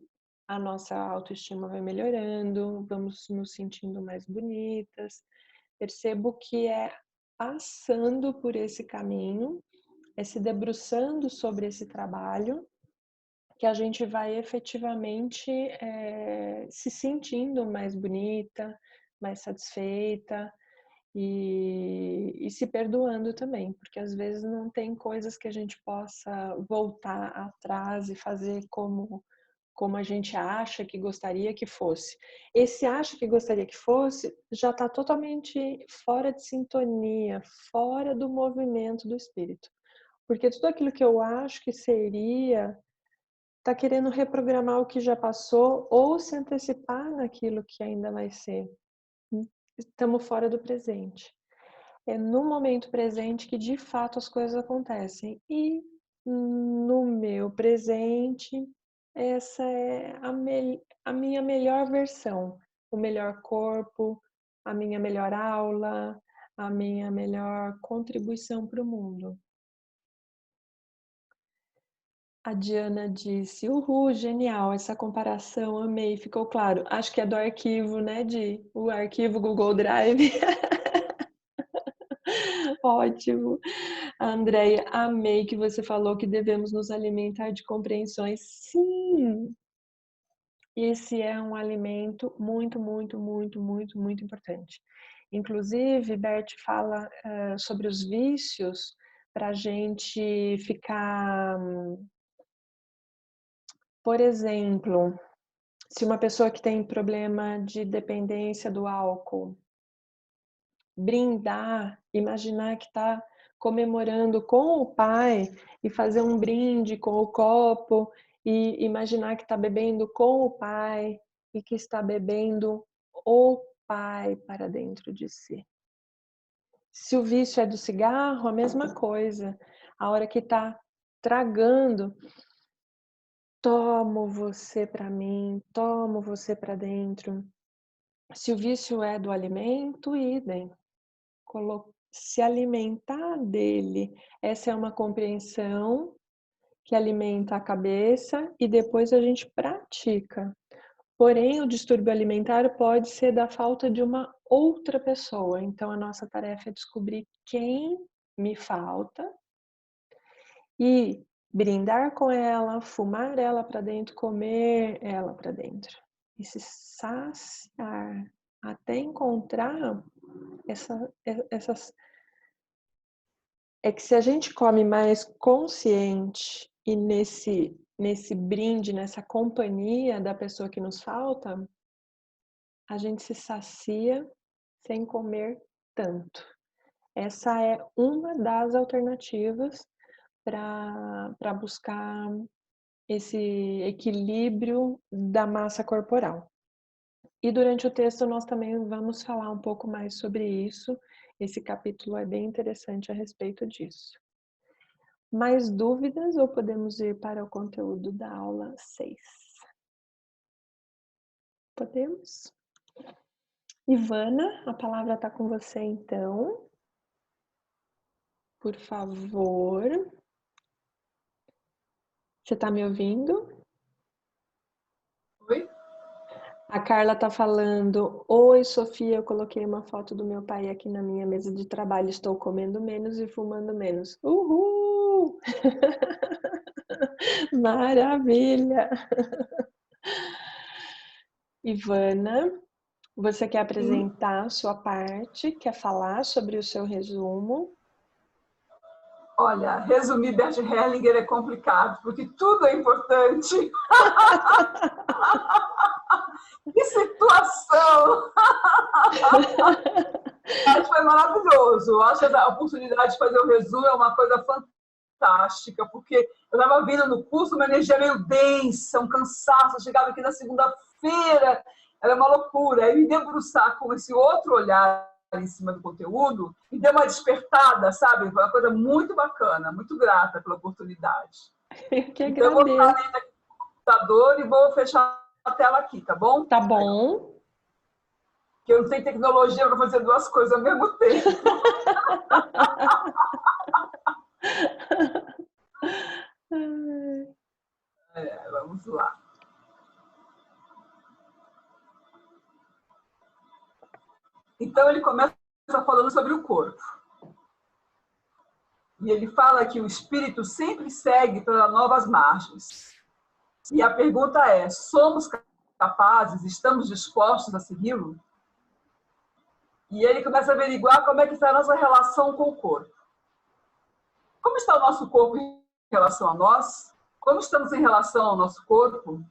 a nossa autoestima vai melhorando, vamos nos sentindo mais bonitas. Percebo que é passando por esse caminho, é se debruçando sobre esse trabalho, que a gente vai efetivamente se sentindo mais bonita, mais satisfeita e se perdoando também, porque às vezes não tem coisas que a gente possa voltar atrás e fazer como a gente acha que gostaria que fosse. Esse acha que gostaria que fosse já está totalmente fora de sintonia, fora do movimento do espírito. Porque tudo aquilo que eu acho que seria está querendo reprogramar o que já passou ou se antecipar naquilo que ainda vai ser. Estamos fora do presente. É no momento presente que de fato as coisas acontecem. E no meu presente, essa é a minha melhor versão, o melhor corpo, a minha melhor aula, a minha melhor contribuição para o mundo. A Diana disse: Uhul, genial, essa comparação, amei, ficou claro. Acho que é do arquivo, né, o arquivo Google Drive. Ótimo. Andréia, amei que você falou que devemos nos alimentar de compreensões. Sim, esse é um alimento muito, muito, muito, muito, muito importante. Inclusive, Bert fala sobre os vícios para a gente ficar, por exemplo, se uma pessoa que tem problema de dependência do álcool, brindar, imaginar que está comemorando com o pai e fazer um brinde com o copo e imaginar que está bebendo com o pai e que está bebendo o pai para dentro de si. Se o vício é do cigarro, a mesma coisa. A hora que está tragando, tomo você para mim, tomo você para dentro. Se o vício é do alimento, idem. Se alimentar dele. Essa é uma compreensão que alimenta a cabeça e depois a gente pratica. Porém, o distúrbio alimentar pode ser da falta de uma outra pessoa. Então, a nossa tarefa é descobrir quem me falta e brindar com ela, fumar ela para dentro, comer ela para dentro. E se saciar até encontrar essas. É que se a gente come mais consciente e nesse brinde, nessa companhia da pessoa que nos falta, a gente se sacia sem comer tanto. Essa é uma das alternativas para buscar esse equilíbrio da massa corporal. E durante o texto nós também vamos falar um pouco mais sobre isso. Esse capítulo é bem interessante a respeito disso. Mais dúvidas ou podemos ir para o conteúdo da aula 6? Podemos? Ivana, a palavra está com você então. Por favor. Você está me ouvindo? Oi? A Carla está falando: oi, Sofia, eu coloquei uma foto do meu pai aqui na minha mesa de trabalho. Estou comendo menos e fumando menos. Uhul! Maravilha! Ivana, você quer apresentar a sua parte? Quer falar sobre o seu resumo? Olha, resumir Bert Hellinger é complicado, porque tudo é importante. Que situação! Acho que foi maravilhoso. Eu acho que a oportunidade de fazer o resumo é uma coisa fantástica, porque eu estava vindo no curso, uma energia meio densa, um cansaço. Eu chegava aqui na segunda-feira, era uma loucura. Aí me debruçar com esse outro olhar em cima do conteúdo e deu uma despertada, sabe? Foi uma coisa muito bacana, muito grata pela oportunidade. Eu que Então, eu vou ficar agradeço. dentro aqui do computador e vou fechar a tela aqui, tá bom? Tá bom. Que eu não tenho tecnologia para fazer duas coisas ao mesmo tempo. Vamos lá. Então, ele começa falando sobre o corpo. E ele fala que o espírito sempre segue para novas margens. E a pergunta é: somos capazes, estamos dispostos a segui-lo? E ele começa a averiguar como é que está a nossa relação com o corpo. Como está o nosso corpo em relação a nós? Como estamos em relação ao nosso corpo?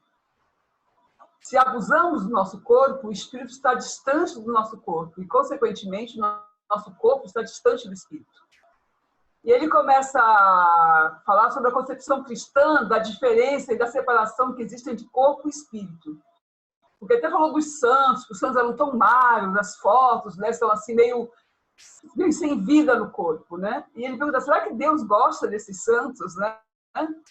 Se abusamos do nosso corpo, o espírito está distante do nosso corpo e, consequentemente, o nosso corpo está distante do espírito. E ele começa a falar sobre a concepção cristã da diferença e da separação que existe entre corpo e espírito. Porque até falou dos santos, que os santos eram tão magros, as fotos, né, são assim meio sem vida no corpo, né? E ele pergunta: será que Deus gosta desses santos, né?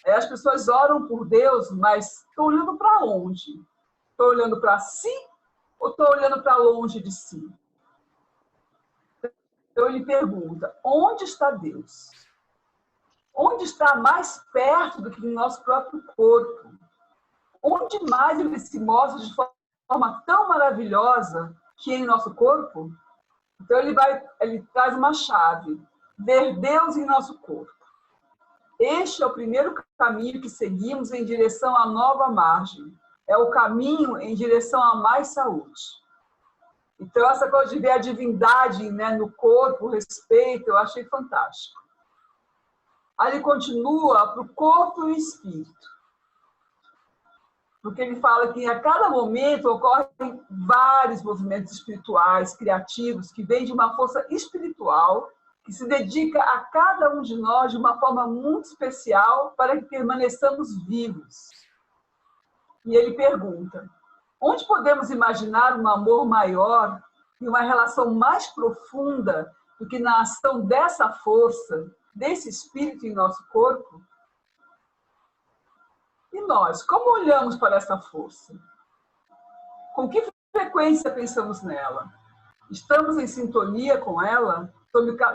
As pessoas oram por Deus, mas estão olhando para onde? Estou olhando para si ou estou olhando para longe de si? Então ele pergunta: onde está Deus? Onde está mais perto do que no nosso próprio corpo? Onde mais ele se mostra de forma tão maravilhosa que em nosso corpo? Então ele traz uma chave: ver Deus em nosso corpo. Este é o primeiro caminho que seguimos em direção à nova margem. É o caminho em direção a mais saúde. Então, essa coisa de ver a divindade, né, no corpo, o respeito, eu achei fantástico. Aí ele continua para o corpo e o espírito. Porque ele fala que a cada momento ocorrem vários movimentos espirituais, criativos, que vêm de uma força espiritual, que se dedica a cada um de nós de uma forma muito especial para que permaneçamos vivos. E ele pergunta: onde podemos imaginar um amor maior e uma relação mais profunda do que na ação dessa força, desse espírito em nosso corpo? E nós, como olhamos para essa força? Com que frequência pensamos nela? Estamos em sintonia com ela?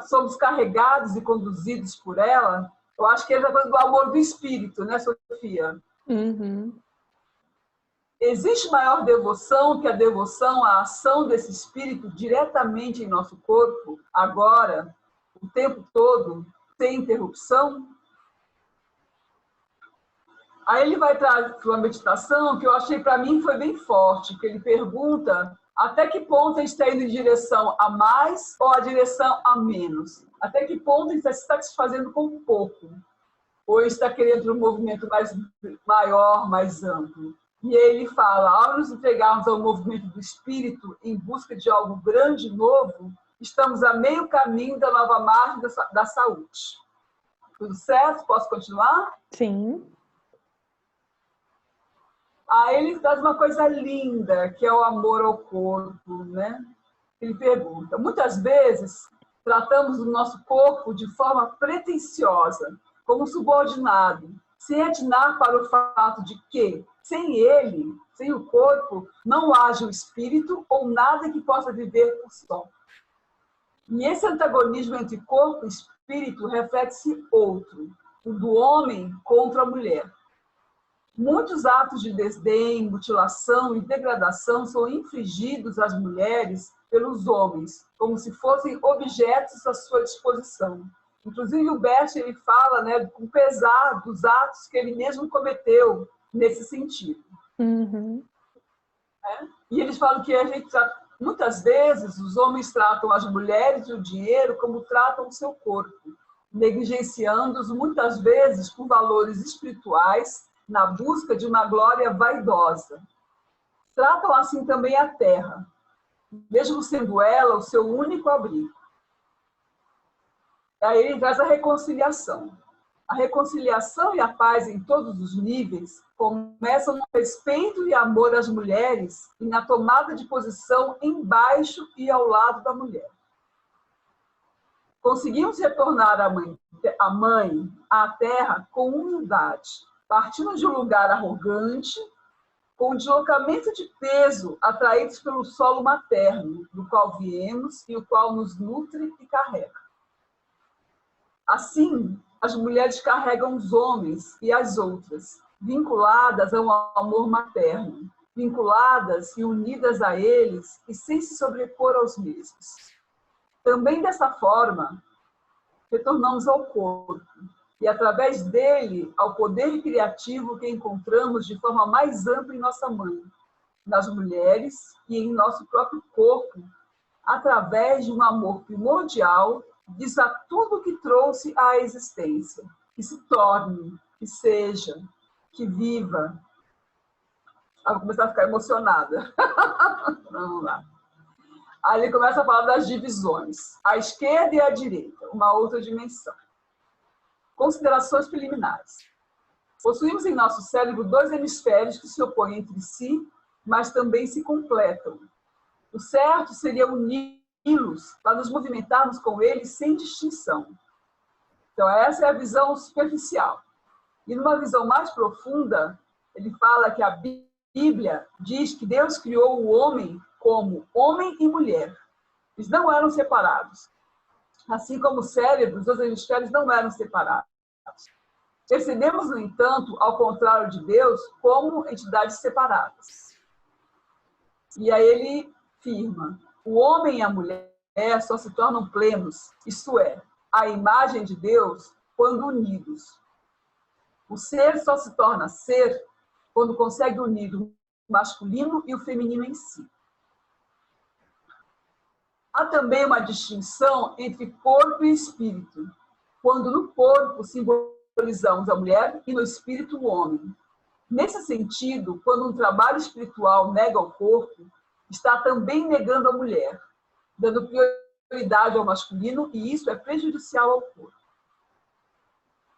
Somos carregados e conduzidos por ela? Eu acho que ele está falando do amor do espírito, né, Sofia? Uhum. Existe maior devoção que a devoção à ação desse espírito diretamente em nosso corpo, agora, o tempo todo, sem interrupção? Aí ele vai trazer uma meditação que eu achei, para mim, foi bem forte, que ele pergunta até que ponto a gente está indo em direção a mais ou a direção a menos? Até que ponto a gente está se satisfazendo com pouco? Ou está querendo um movimento maior, mais amplo? E ele fala, ao nos entregarmos ao movimento do espírito em busca de algo grande e novo, estamos a meio caminho da nova margem da saúde. Tudo certo? Posso continuar? Sim. Aí ele traz uma coisa linda, que é o amor ao corpo, né? Ele pergunta, muitas vezes tratamos o nosso corpo de forma pretensiosa, como subordinado, sem atinar para o fato de que, sem ele, sem o corpo, não age o espírito ou nada que possa viver por só. E esse antagonismo entre corpo e espírito reflete-se outro, o do homem contra a mulher. Muitos atos de desdém, mutilação e degradação são infligidos às mulheres pelos homens, como se fossem objetos à sua disposição. Inclusive, o Bert ele fala, né, com pesar dos atos que ele mesmo cometeu nesse sentido. Uhum. E eles falam que muitas vezes os homens tratam as mulheres e o dinheiro como tratam o seu corpo, negligenciando-os muitas vezes por valores espirituais na busca de uma glória vaidosa. Tratam assim também a terra, mesmo sendo ela o seu único abrigo. Aí ele traz a reconciliação. A reconciliação e a paz em todos os níveis começam no respeito e amor às mulheres e na tomada de posição embaixo e ao lado da mulher. Conseguimos retornar a mãe à terra com humildade, partindo de um lugar arrogante, com o deslocamento de peso atraídos pelo solo materno, do qual viemos e o qual nos nutre e carrega. Assim, as mulheres carregam os homens e as outras, vinculadas ao amor materno, vinculadas e unidas a eles e sem se sobrepor aos mesmos. Também dessa forma, retornamos ao corpo, e através dele ao poder criativo que encontramos de forma mais ampla em nossa mãe, nas mulheres e em nosso próprio corpo, através de um amor primordial, diz a tudo que trouxe à existência, que se torne, que seja, que viva. Vou começar a ficar emocionada. Vamos lá. Aí ele começa a falar das divisões, a esquerda e a direita, uma outra dimensão. Considerações preliminares. Possuímos em nosso cérebro dois hemisférios que se opõem entre si, mas também se completam. O certo seria uni-los para nos movimentarmos com eles sem distinção. Então, essa é a visão superficial. E numa visão mais profunda, ele fala que a Bíblia diz que Deus criou o homem como homem e mulher. Eles não eram separados. Assim como o cérebro, os dois hemisférios não eram separados. Percebemos, no entanto, ao contrário de Deus, como entidades separadas. E aí ele afirma, o homem e a mulher só se tornam plenos, isto é, a imagem de Deus, quando unidos. O ser só se torna ser quando consegue unir o masculino e o feminino em si. Há também uma distinção entre corpo e espírito, quando no corpo simbolizamos a mulher e no espírito o homem. Nesse sentido, quando um trabalho espiritual nega o corpo, está também negando a mulher, dando prioridade ao masculino, e isso é prejudicial ao corpo.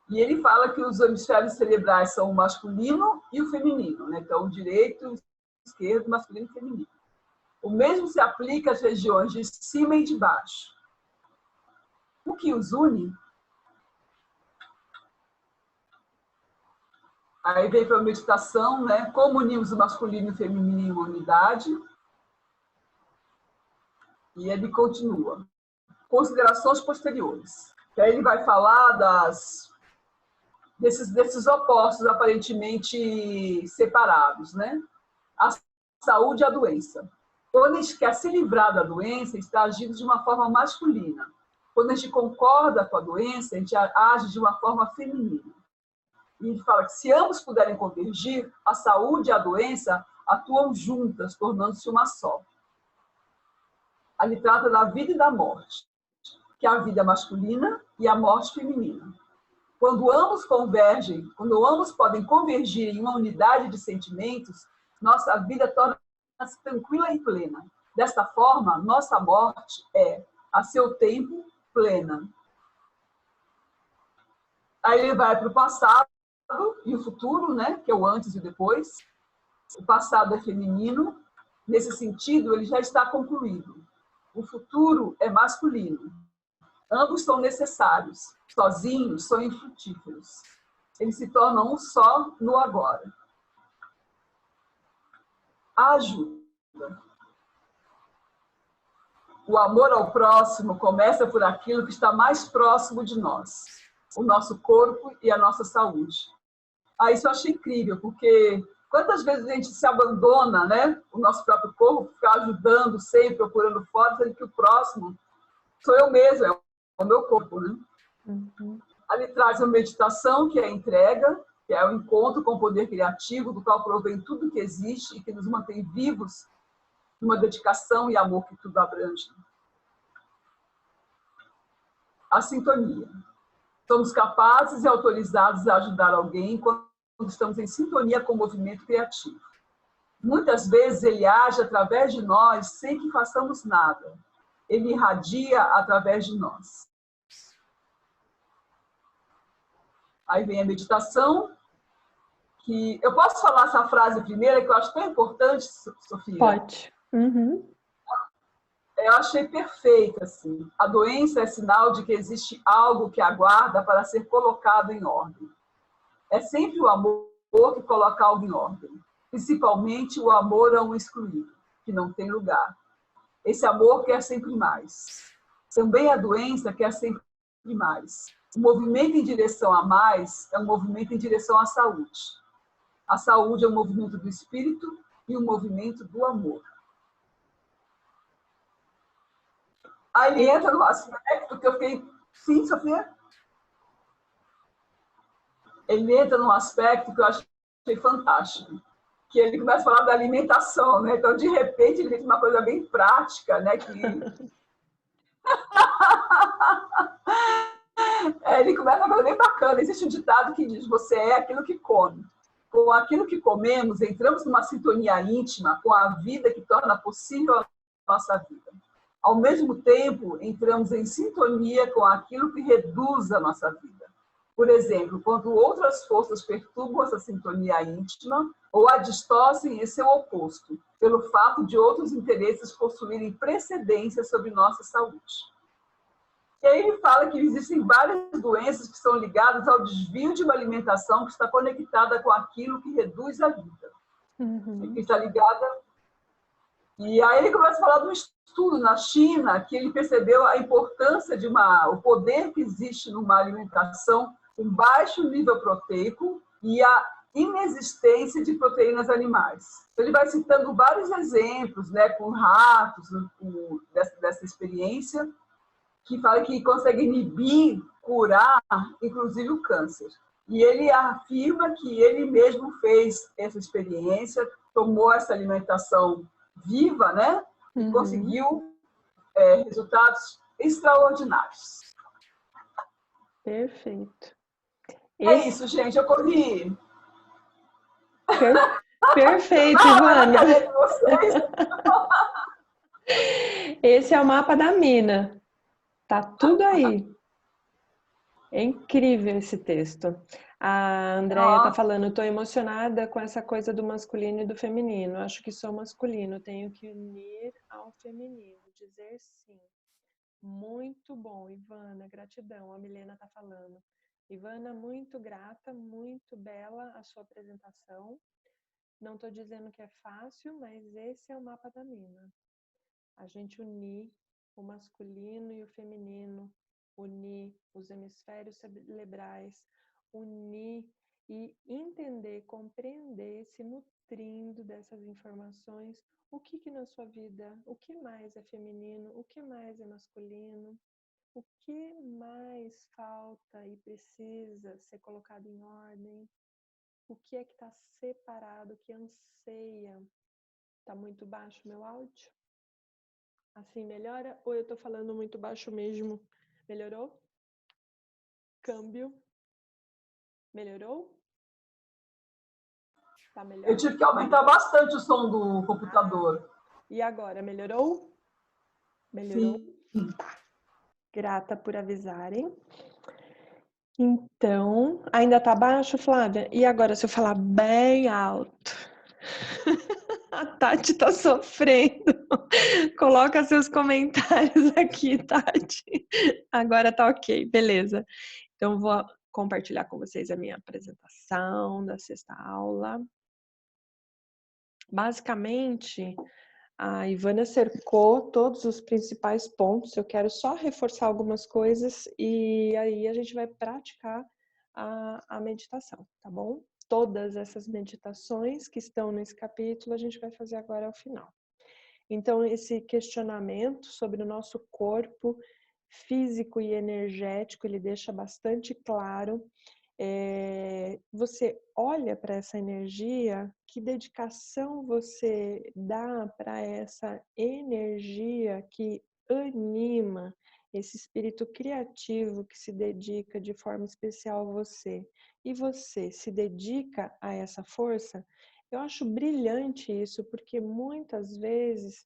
E ele fala que os hemisférios cerebrais são o masculino e o feminino, né? Então, o direito, o esquerdo, masculino e feminino. O mesmo se aplica às regiões de cima e de baixo. O que os une? Aí vem para a meditação, né? Como unimos o masculino e o feminino em uma unidade. E ele continua. Considerações posteriores. Aí ele vai falar desses opostos aparentemente separados, né? A saúde e a doença. Quando a gente quer se livrar da doença, está agindo de uma forma masculina. Quando a gente concorda com a doença, a gente age de uma forma feminina. E ele fala que se ambos puderem convergir, a saúde e a doença atuam juntas, tornando-se uma só. Ali trata da vida e da morte, que é a vida masculina e a morte feminina. Quando ambos convergem, quando ambos podem convergir em uma unidade de sentimentos, nossa vida torna-se tranquila e plena. Desta forma, nossa morte é, a seu tempo, plena. Aí ele vai para o passado e o futuro, né, que é o antes e o depois. O passado é feminino, nesse sentido, ele já está concluído. O futuro é masculino. Ambos são necessários, sozinhos são infrutíferos. Eles se tornam um só no agora. A ajuda. O amor ao próximo começa por aquilo que está mais próximo de nós, o nosso corpo e a nossa saúde. Isso eu achei incrível, porque quantas vezes a gente se abandona, né? O nosso próprio corpo, ficar ajudando sempre, procurando fora, sendo que o próximo sou eu mesmo, é o meu corpo, né? Uhum. Ali traz a meditação, que é a entrega, que é o encontro com o poder criativo, do qual provém tudo que existe e que nos mantém vivos numa dedicação e amor que tudo abrange. A sintonia. Somos capazes e autorizados a ajudar alguém quando estamos em sintonia com o movimento criativo. Muitas vezes ele age através de nós sem que façamos nada. Ele irradia através de nós. Aí vem a meditação, que eu posso falar essa frase primeiro, que eu acho tão importante, Sofia? Pode. Uhum. Eu achei perfeita, assim. A doença é sinal de que existe algo que aguarda para ser colocado em ordem. É sempre o amor que coloca algo em ordem. Principalmente o amor a um excluído, que não tem lugar. Esse amor quer sempre mais. Também a doença quer sempre mais. O movimento em direção a mais é um movimento em direção à saúde. A saúde é um movimento do espírito e um movimento do amor. Aí ele entra no aspecto que eu fiquei... Sim, Sofia? Ele entra num aspecto que eu achei fantástico, que ele começa a falar da alimentação, né? Então, de repente, ele vem uma coisa bem prática, né? Que... ele começa uma coisa bem bacana. Existe um ditado que diz: você é aquilo que come. Com aquilo que comemos, entramos numa sintonia íntima com a vida que torna possível a nossa vida. Ao mesmo tempo, entramos em sintonia com aquilo que reduz a nossa vida. Por exemplo, quando outras forças perturbam essa sintonia íntima ou a distorcem em seu oposto, pelo fato de outros interesses possuírem precedência sobre nossa saúde. E aí ele fala que existem várias doenças que são ligadas ao desvio de uma alimentação que está conectada com aquilo que reduz a vida. Uhum. Que está ligada... E aí ele começa a falar de um estudo na China, que ele percebeu a importância de o poder que existe numa alimentação com baixo nível proteico e a inexistência de proteínas animais. Então, ele vai citando vários exemplos, né, com ratos, dessa experiência, que fala que consegue inibir, curar, inclusive o câncer. E ele afirma que ele mesmo fez essa experiência, tomou essa alimentação viva, né? E conseguiu resultados extraordinários. Perfeito. É isso, gente. Eu corri. Perfeito, Ivana. Esse é o mapa da mina. Tá tudo aí. É incrível esse texto. A Andrea tá falando, estou emocionada com essa coisa do masculino e do feminino. Acho que sou masculino, tenho que unir ao feminino, dizer sim. Muito bom, Ivana, gratidão. A Milena tá falando. Ivana, muito grata, muito bela a sua apresentação. Não estou dizendo que é fácil, mas esse é o mapa da mina. A gente unir o masculino e o feminino, unir os hemisférios cerebrais, unir e entender, compreender, se nutrindo dessas informações, o que na sua vida, o que mais é feminino, o que mais é masculino, o que mais falta e precisa ser colocado em ordem, o que é que está separado, o que anseia. Está muito baixo o meu áudio? Assim melhora? Ou eu estou falando muito baixo mesmo? Melhorou? Câmbio. Melhorou? Tá melhor? Eu tive que aumentar bastante o som do computador. E agora, melhorou? Melhorou? Sim. Tá. Grata por avisarem. Então, ainda tá baixo, Flávia? E agora, se eu falar bem alto? A Tati tá sofrendo. Coloca seus comentários aqui, Tati. Agora tá ok, beleza. Então, vou compartilhar com vocês a minha apresentação da sexta aula. Basicamente, a Ivana cercou todos os principais pontos. Eu quero só reforçar algumas coisas e aí a gente vai praticar a meditação, tá bom? Todas essas meditações que estão nesse capítulo a gente vai fazer agora ao final. Então, esse questionamento sobre o nosso corpo físico e energético, ele deixa bastante claro. Você olha para essa energia, que dedicação você dá para essa energia que anima esse espírito criativo que se dedica de forma especial a você. E você se dedica a essa força? Eu acho brilhante isso, porque muitas vezes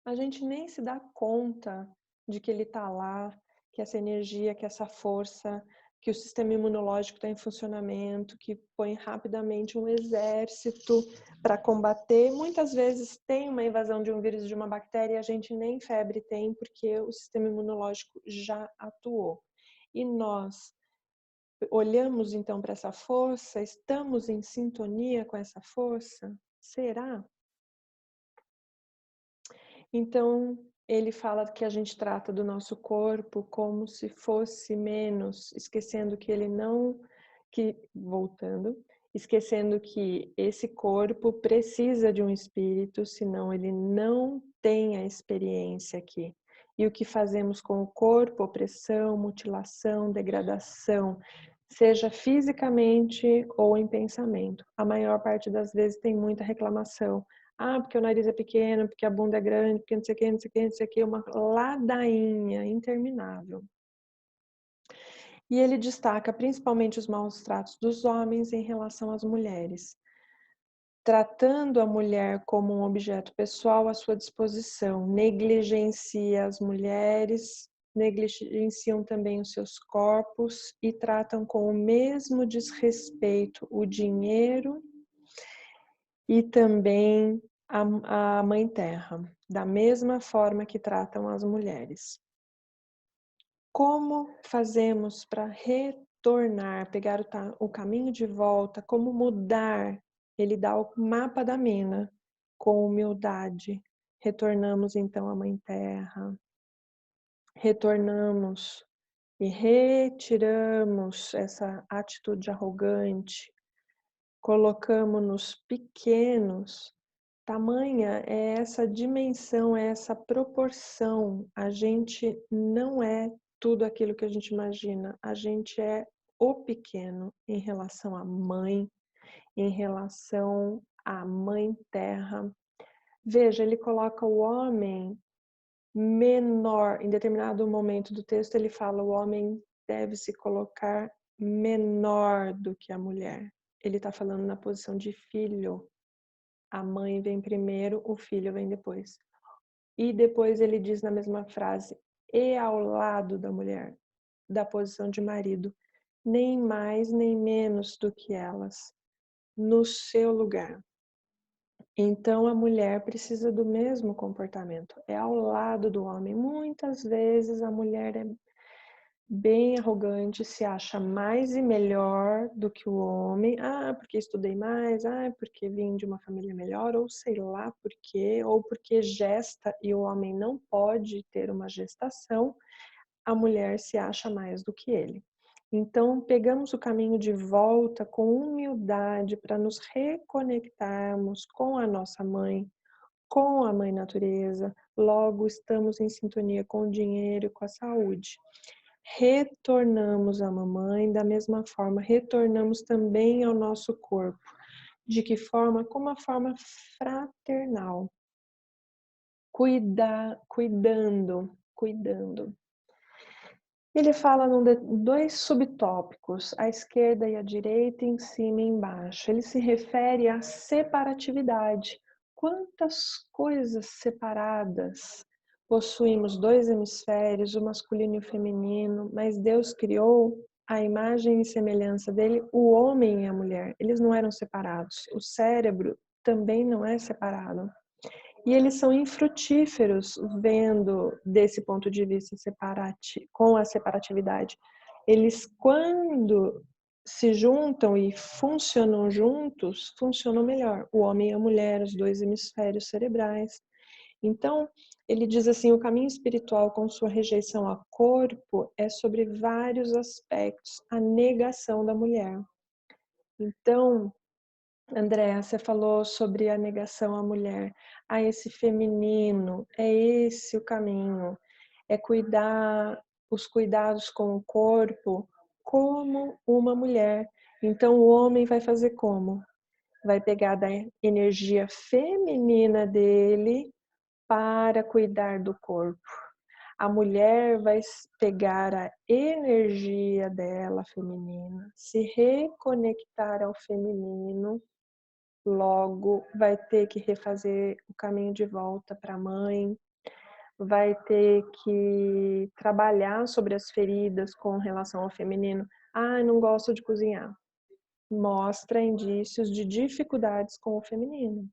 a gente nem se dá conta de que ele está lá, que essa energia, que essa força, que o sistema imunológico está em funcionamento, que põe rapidamente um exército para combater. Muitas vezes tem uma invasão de um vírus, de uma bactéria, e a gente nem febre tem, porque o sistema imunológico já atuou. E nós olhamos então para essa força, estamos em sintonia com essa força? Será? Então, ele fala que a gente trata do nosso corpo como se fosse menos, esquecendo que ele não, voltando, esquecendo que esse corpo precisa de um espírito, senão ele não tem a experiência aqui. E o que fazemos com o corpo? Opressão, mutilação, degradação, seja fisicamente ou em pensamento. A maior parte das vezes tem muita reclamação. Ah, porque o nariz é pequeno, porque a bunda é grande, porque não sei o que, não sei o que, não sei o que, uma ladainha interminável. E ele destaca principalmente os maus tratos dos homens em relação às mulheres, tratando a mulher como um objeto pessoal à sua disposição, negligencia as mulheres, negligenciam também os seus corpos e tratam com o mesmo desrespeito o dinheiro e também a Mãe Terra, da mesma forma que tratam as mulheres. Como fazemos para retornar, pegar o caminho de volta, como mudar? Ele dá o mapa da mina, com humildade. Retornamos então à Mãe Terra, retornamos e retiramos essa atitude arrogante, colocamos-nos pequenos. Tamanha é essa dimensão, é essa proporção. A gente não é tudo aquilo que a gente imagina. A gente é o pequeno em relação à mãe, em relação à mãe terra. Veja, ele coloca o homem menor. Em determinado momento do texto, ele fala: o homem deve se colocar menor do que a mulher. Ele está falando na posição de filho. A mãe vem primeiro, o filho vem depois. E depois ele diz na mesma frase: e ao lado da mulher, da posição de marido, nem mais nem menos do que elas, no seu lugar. Então a mulher precisa do mesmo comportamento, é ao lado do homem. Muitas vezes a mulher é bem arrogante, se acha mais e melhor do que o homem. Ah, porque estudei mais, ah, porque vim de uma família melhor, ou sei lá por quê, ou porque gesta e o homem não pode ter uma gestação, a mulher se acha mais do que ele. Então, pegamos o caminho de volta com humildade para nos reconectarmos com a nossa mãe, com a mãe natureza. Logo, estamos em sintonia com o dinheiro e com a saúde. Retornamos à mamãe, da mesma forma, retornamos também ao nosso corpo. De que forma? Com uma forma fraternal. Cuidando. Ele fala dois subtópicos, à esquerda e à direita, em cima e embaixo. Ele se refere à separatividade. Quantas coisas separadas. Possuímos dois hemisférios, o masculino e o feminino, mas Deus criou a imagem e semelhança dele, o homem e a mulher. Eles não eram separados. O cérebro também não é separado. E eles são infrutíferos vendo desse ponto de vista com a separatividade. Eles, quando se juntam e funcionam juntos, funcionam melhor. O homem e a mulher, os dois hemisférios cerebrais. Então, ele diz assim, o caminho espiritual com sua rejeição ao corpo é sobre vários aspectos, a negação da mulher. Então, Andréa, você falou sobre a negação à mulher. Esse feminino, é esse o caminho. É cuidar, os cuidados com o corpo como uma mulher. Então, o homem vai fazer como? Vai pegar da energia feminina dele para cuidar do corpo. A mulher vai pegar a energia dela feminina, se reconectar ao feminino. Logo, vai ter que refazer o caminho de volta para a mãe, vai ter que trabalhar sobre as feridas com relação ao feminino. Não gosto de cozinhar. Mostra indícios de dificuldades com o feminino.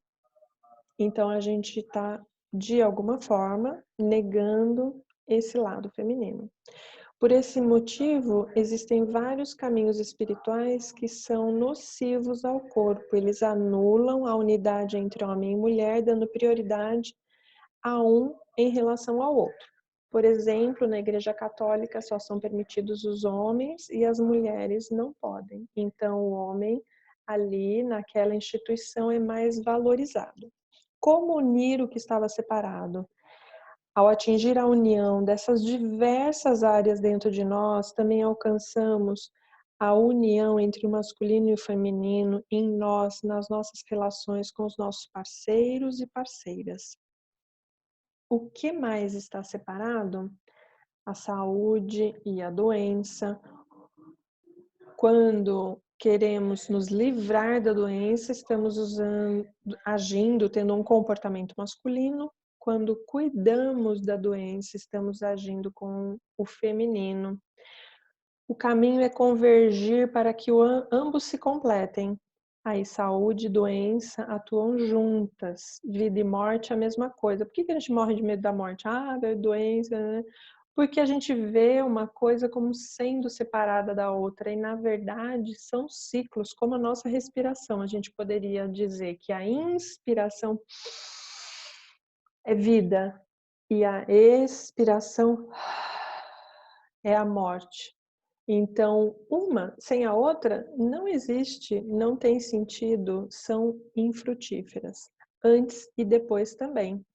Então, a gente está, de alguma forma, negando esse lado feminino. Por esse motivo, existem vários caminhos espirituais que são nocivos ao corpo. Eles anulam a unidade entre homem e mulher, dando prioridade a um em relação ao outro. Por exemplo, na Igreja Católica só são permitidos os homens e as mulheres não podem. Então, o homem ali naquela instituição é mais valorizado. Como unir o que estava separado? Ao atingir a união dessas diversas áreas dentro de nós, também alcançamos a união entre o masculino e o feminino em nós, nas nossas relações com os nossos parceiros e parceiras. O que mais está separado? A saúde e a doença. Quando queremos nos livrar da doença, estamos agindo, tendo um comportamento masculino. Quando cuidamos da doença, estamos agindo com o feminino. O caminho é convergir para que ambos se completem. Aí, saúde e doença atuam juntas. Vida e morte é a mesma coisa. Por que a gente morre de medo da morte? Da doença, né? Porque a gente vê uma coisa como sendo separada da outra. E, na verdade, são ciclos, como a nossa respiração. A gente poderia dizer que a inspiração é vida e a expiração é a morte. Então, uma sem a outra não existe, não tem sentido, são infrutíferas. Antes e depois também.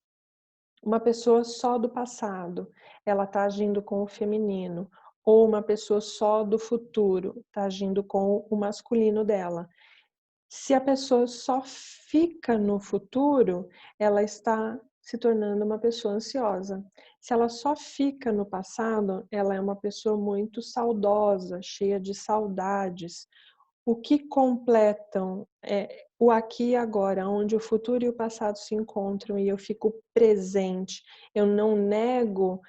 Uma pessoa só do passado, ela está agindo com o feminino. Ou uma pessoa só do futuro, está agindo com o masculino dela. Se a pessoa só fica no futuro, ela está se tornando uma pessoa ansiosa. Se ela só fica no passado, ela é uma pessoa muito saudosa, cheia de saudades. O que completam o aqui e agora, onde o futuro e o passado se encontram e eu fico presente. Eu não nego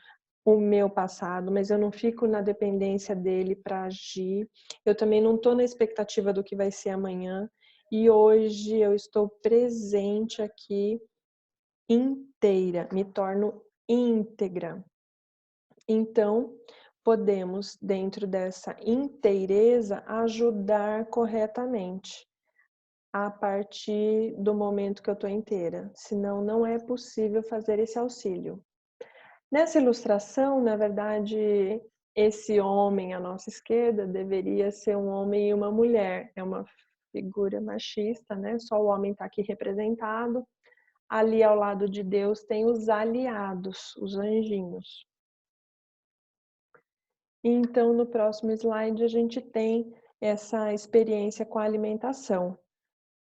o meu passado, mas eu não fico na dependência dele para agir. Eu também não estou na expectativa do que vai ser amanhã. E hoje eu estou presente aqui inteira, me torno íntegra. Então, podemos, dentro dessa inteireza, ajudar corretamente a partir do momento que eu estou inteira. Senão, não é possível fazer esse auxílio. Nessa ilustração, na verdade, esse homem à nossa esquerda deveria ser um homem e uma mulher. É uma figura machista, né? Só o homem está aqui representado. Ali ao lado de Deus tem os aliados, os anjinhos. Então, no próximo slide, a gente tem essa experiência com a alimentação.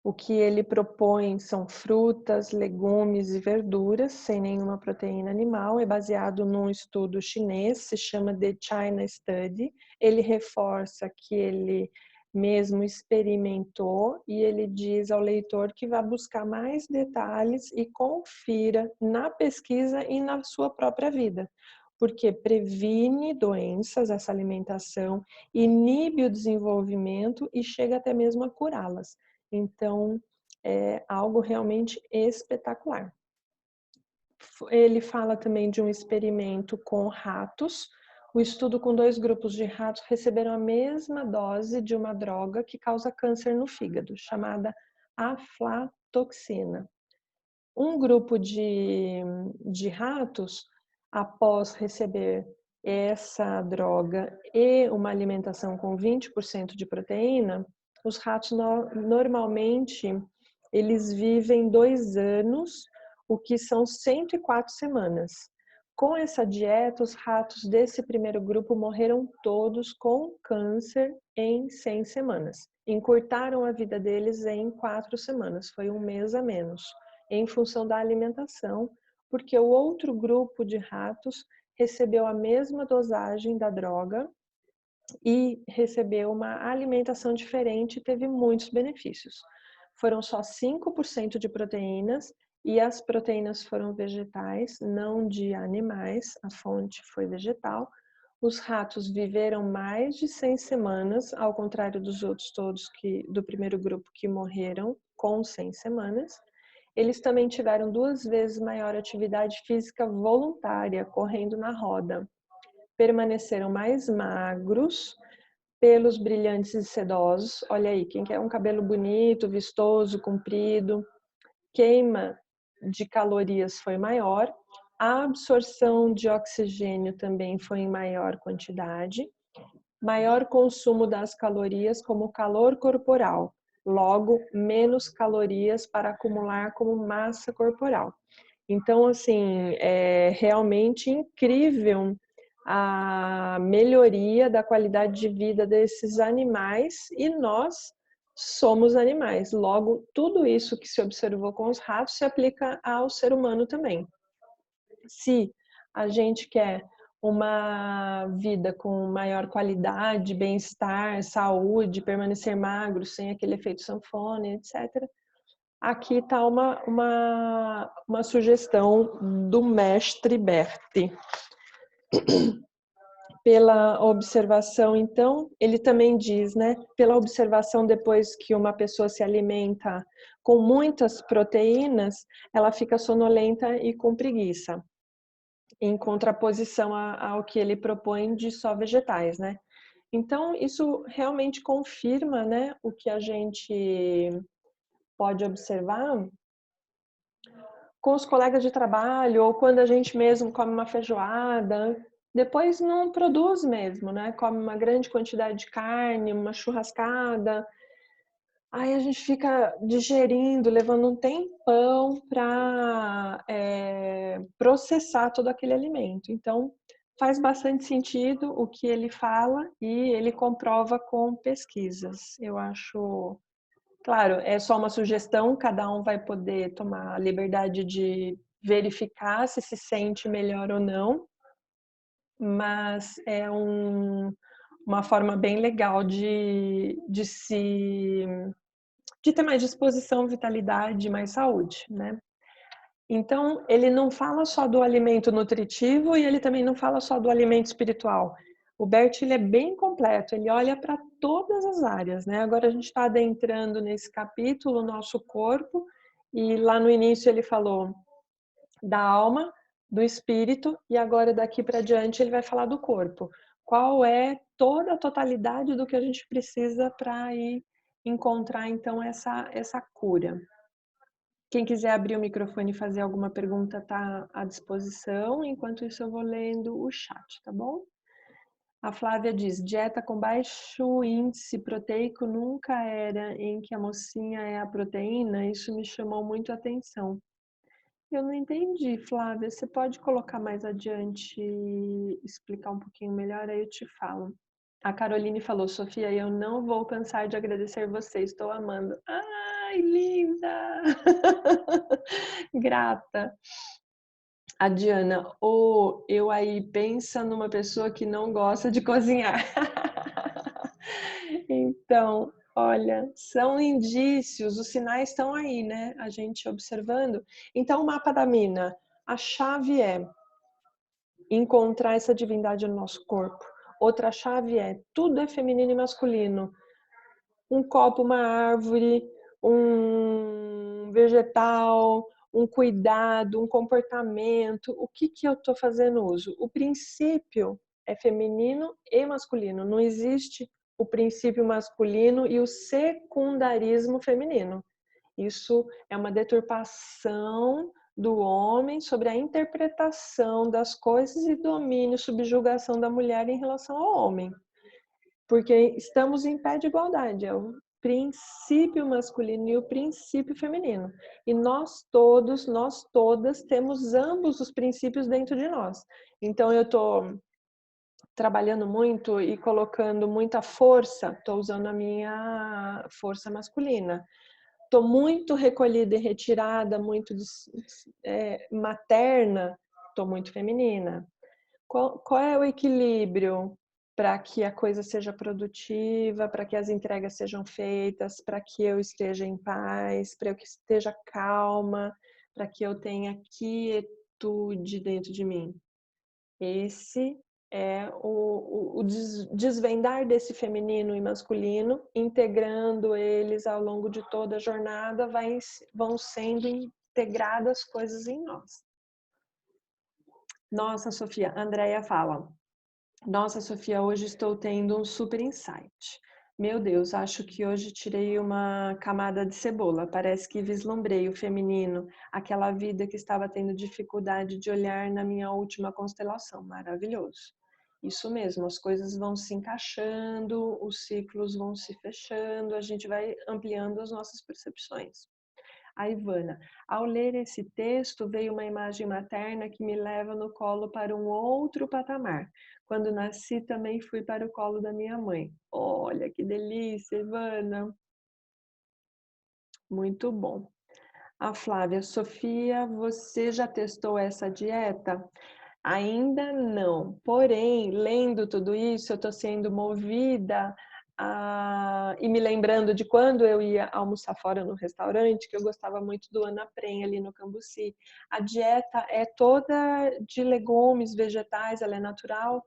O que ele propõe são frutas, legumes e verduras, sem nenhuma proteína animal. É baseado num estudo chinês, se chama The China Study. Ele reforça que ele mesmo experimentou e ele diz ao leitor que vai buscar mais detalhes e confira na pesquisa e na sua própria vida, porque previne doenças, essa alimentação, inibe o desenvolvimento e chega até mesmo a curá-las. Então, é algo realmente espetacular. Ele fala também de um experimento com ratos. O estudo com 2 grupos de ratos receberam a mesma dose de uma droga que causa câncer no fígado, chamada aflatoxina. Um grupo de ratos, após receber essa droga e uma alimentação com 20% de proteína, os ratos normalmente eles vivem 2 anos, o que são 104 semanas. Com essa dieta, os ratos desse primeiro grupo morreram todos com câncer em 100 semanas. Encurtaram a vida deles em 4 semanas, foi 1 mês a menos, em função da alimentação, porque o outro grupo de ratos recebeu a mesma dosagem da droga e recebeu uma alimentação diferente e teve muitos benefícios. Foram só 5% de proteínas e as proteínas foram vegetais, não de animais, a fonte foi vegetal. Os ratos viveram mais de 100 semanas, ao contrário dos outros todos do primeiro grupo que morreram com 100 semanas. Eles também tiveram 2 vezes maior atividade física voluntária, correndo na roda. Permaneceram mais magros, pelos brilhantes e sedosos. Olha aí, quem quer um cabelo bonito, vistoso, comprido, queima de calorias foi maior, a absorção de oxigênio também foi em maior quantidade, maior consumo das calorias como calor corporal, logo menos calorias para acumular como massa corporal. Então, assim, é realmente incrível a melhoria da qualidade de vida desses animais e nós somos animais. Logo, tudo isso que se observou com os ratos se aplica ao ser humano também. Se a gente quer uma vida com maior qualidade, bem-estar, saúde, permanecer magro, sem aquele efeito sanfona, etc., aqui está uma sugestão do mestre Berti. Pela observação, então, ele também diz, né? Pela observação, depois que uma pessoa se alimenta com muitas proteínas, ela fica sonolenta e com preguiça, em contraposição ao que ele propõe de só vegetais, né? Então, isso realmente confirma, né, o que a gente pode observar com os colegas de trabalho, ou quando a gente mesmo come uma feijoada, depois não produz mesmo, né? Come uma grande quantidade de carne, uma churrascada, aí a gente fica digerindo, levando um tempão para processar todo aquele alimento. Então, faz bastante sentido o que ele fala e ele comprova com pesquisas. Eu acho. Claro, é só uma sugestão, cada um vai poder tomar a liberdade de verificar se se sente melhor ou não, mas é uma forma bem legal de ter mais disposição, vitalidade, mais saúde, né? Então, ele não fala só do alimento nutritivo e ele também não fala só do alimento espiritual. O Bert, ele é bem completo, ele olha para todas as áreas, né? Agora a gente está adentrando nesse capítulo, o nosso corpo, e lá no início ele falou da alma, do espírito, e agora daqui para diante ele vai falar do corpo. Qual é toda a totalidade do que a gente precisa para ir encontrar, então, essa cura. Quem quiser abrir o microfone e fazer alguma pergunta está à disposição. Enquanto isso, eu vou lendo o chat, tá bom? A Flávia diz, dieta com baixo índice proteico nunca era em que a mocinha é a proteína? Isso me chamou muito a atenção. Eu não entendi, Flávia. Você pode colocar mais adiante e explicar um pouquinho melhor? Aí eu te falo. A Caroline falou, Sofia, eu não vou cansar de agradecer você, estou amando. Ai, linda! Grata. A Diana, eu aí pensa numa pessoa que não gosta de cozinhar. Então, olha, são indícios, os sinais estão aí, né? A gente observando. Então, o mapa da mina, a chave é encontrar essa divindade no nosso corpo. Outra chave é tudo é feminino e masculino. Um copo, uma árvore, um vegetal, um cuidado, um comportamento. O que eu estou fazendo uso? O princípio é feminino e masculino. Não existe o princípio masculino e o secundarismo feminino. Isso é uma deturpação do homem sobre a interpretação das coisas e domínio, subjugação da mulher em relação ao homem. Porque estamos em pé de igualdade, é o princípio masculino e o princípio feminino. E nós todos, nós todas temos ambos os princípios dentro de nós. Então eu estou trabalhando muito e colocando muita força, estou usando a minha força masculina. Estou muito recolhida e retirada, muito materna, estou muito feminina. Qual é o equilíbrio para que a coisa seja produtiva, para que as entregas sejam feitas, para que eu esteja em paz, para que eu esteja calma, para que eu tenha quietude dentro de mim? Esse é o desvendar desse feminino e masculino, integrando eles ao longo de toda a jornada, vão sendo integradas coisas em nós. Nossa, Sofia, a Andrea fala, nossa, Sofia, hoje estou tendo um super insight. Meu Deus, acho que hoje tirei uma camada de cebola. Parece que vislumbrei o feminino, aquela vida que estava tendo dificuldade de olhar na minha última constelação. Maravilhoso. Isso mesmo, as coisas vão se encaixando, os ciclos vão se fechando, a gente vai ampliando as nossas percepções. A Ivana, ao ler esse texto, veio uma imagem materna que me leva no colo para um outro patamar. Quando nasci, também fui para o colo da minha mãe. Olha, que delícia, Ivana. Muito bom. A Flávia, Sofia, você já testou essa dieta? Ainda não. Porém, lendo tudo isso, eu estou sendo movida e me lembrando de quando eu ia almoçar fora no restaurante, que eu gostava muito do Ana Pren ali no Cambuci. A dieta é toda de legumes, vegetais, ela é natural,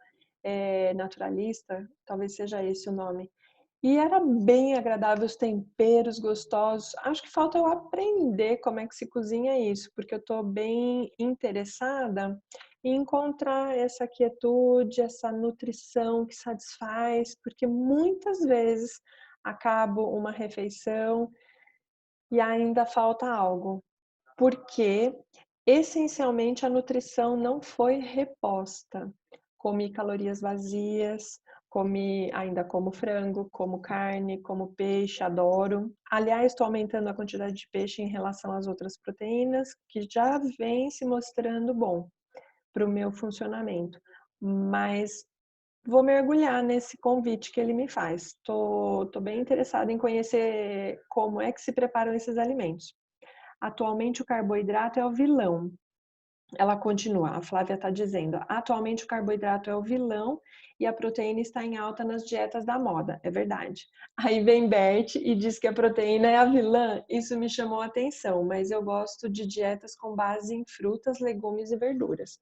naturalista, talvez seja esse o nome. E era bem agradável, os temperos gostosos. Acho que falta eu aprender como é que se cozinha isso, porque eu estou bem interessada em encontrar essa quietude, essa nutrição que satisfaz, porque muitas vezes acabo uma refeição e ainda falta algo, porque essencialmente a nutrição não foi reposta. Comi calorias vazias, ainda como frango, como carne, como peixe, adoro. Aliás, estou aumentando a quantidade de peixe em relação às outras proteínas, que já vem se mostrando bom para o meu funcionamento. Mas vou mergulhar nesse convite que ele me faz. Estou bem interessada em conhecer como é que se preparam esses alimentos. Atualmente o carboidrato é o vilão. Ela continua, a Flávia está dizendo, atualmente o carboidrato é o vilão e a proteína está em alta nas dietas da moda. É verdade. Aí vem Bert e diz que a proteína é a vilã. Isso me chamou a atenção, mas eu gosto de dietas com base em frutas, legumes e verduras.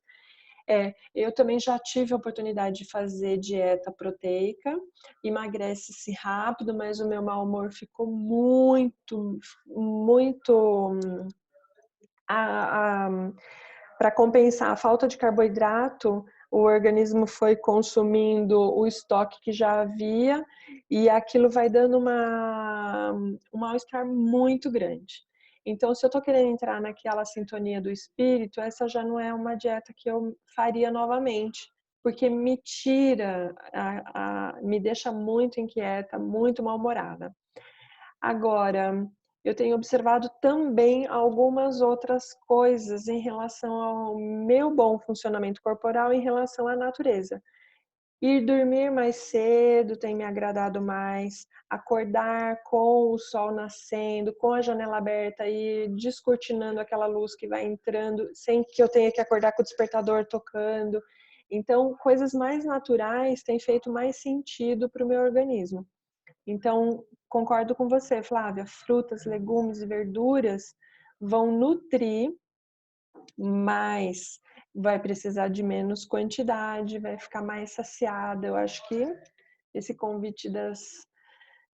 Eu também já tive a oportunidade de fazer dieta proteica, emagrece-se rápido, mas o meu mau humor ficou muito, muito para compensar a falta de carboidrato, o organismo foi consumindo o estoque que já havia e aquilo vai dando um mal-estar muito grande. Então, se eu estou querendo entrar naquela sintonia do espírito, essa já não é uma dieta que eu faria novamente. porque me tira, me deixa muito inquieta, muito mal-humorada. Agora, eu tenho observado também algumas outras coisas em relação ao meu bom funcionamento corporal em relação à natureza. Ir dormir mais cedo tem me agradado mais, acordar com o sol nascendo, com a janela aberta e descortinando aquela luz que vai entrando, sem que eu tenha que acordar com o despertador tocando. Então, coisas mais naturais têm feito mais sentido para o meu organismo. Então, concordo com você, Flávia, frutas, legumes e verduras vão nutrir, mas vai precisar de menos quantidade, vai ficar mais saciada. Eu acho que esse convite das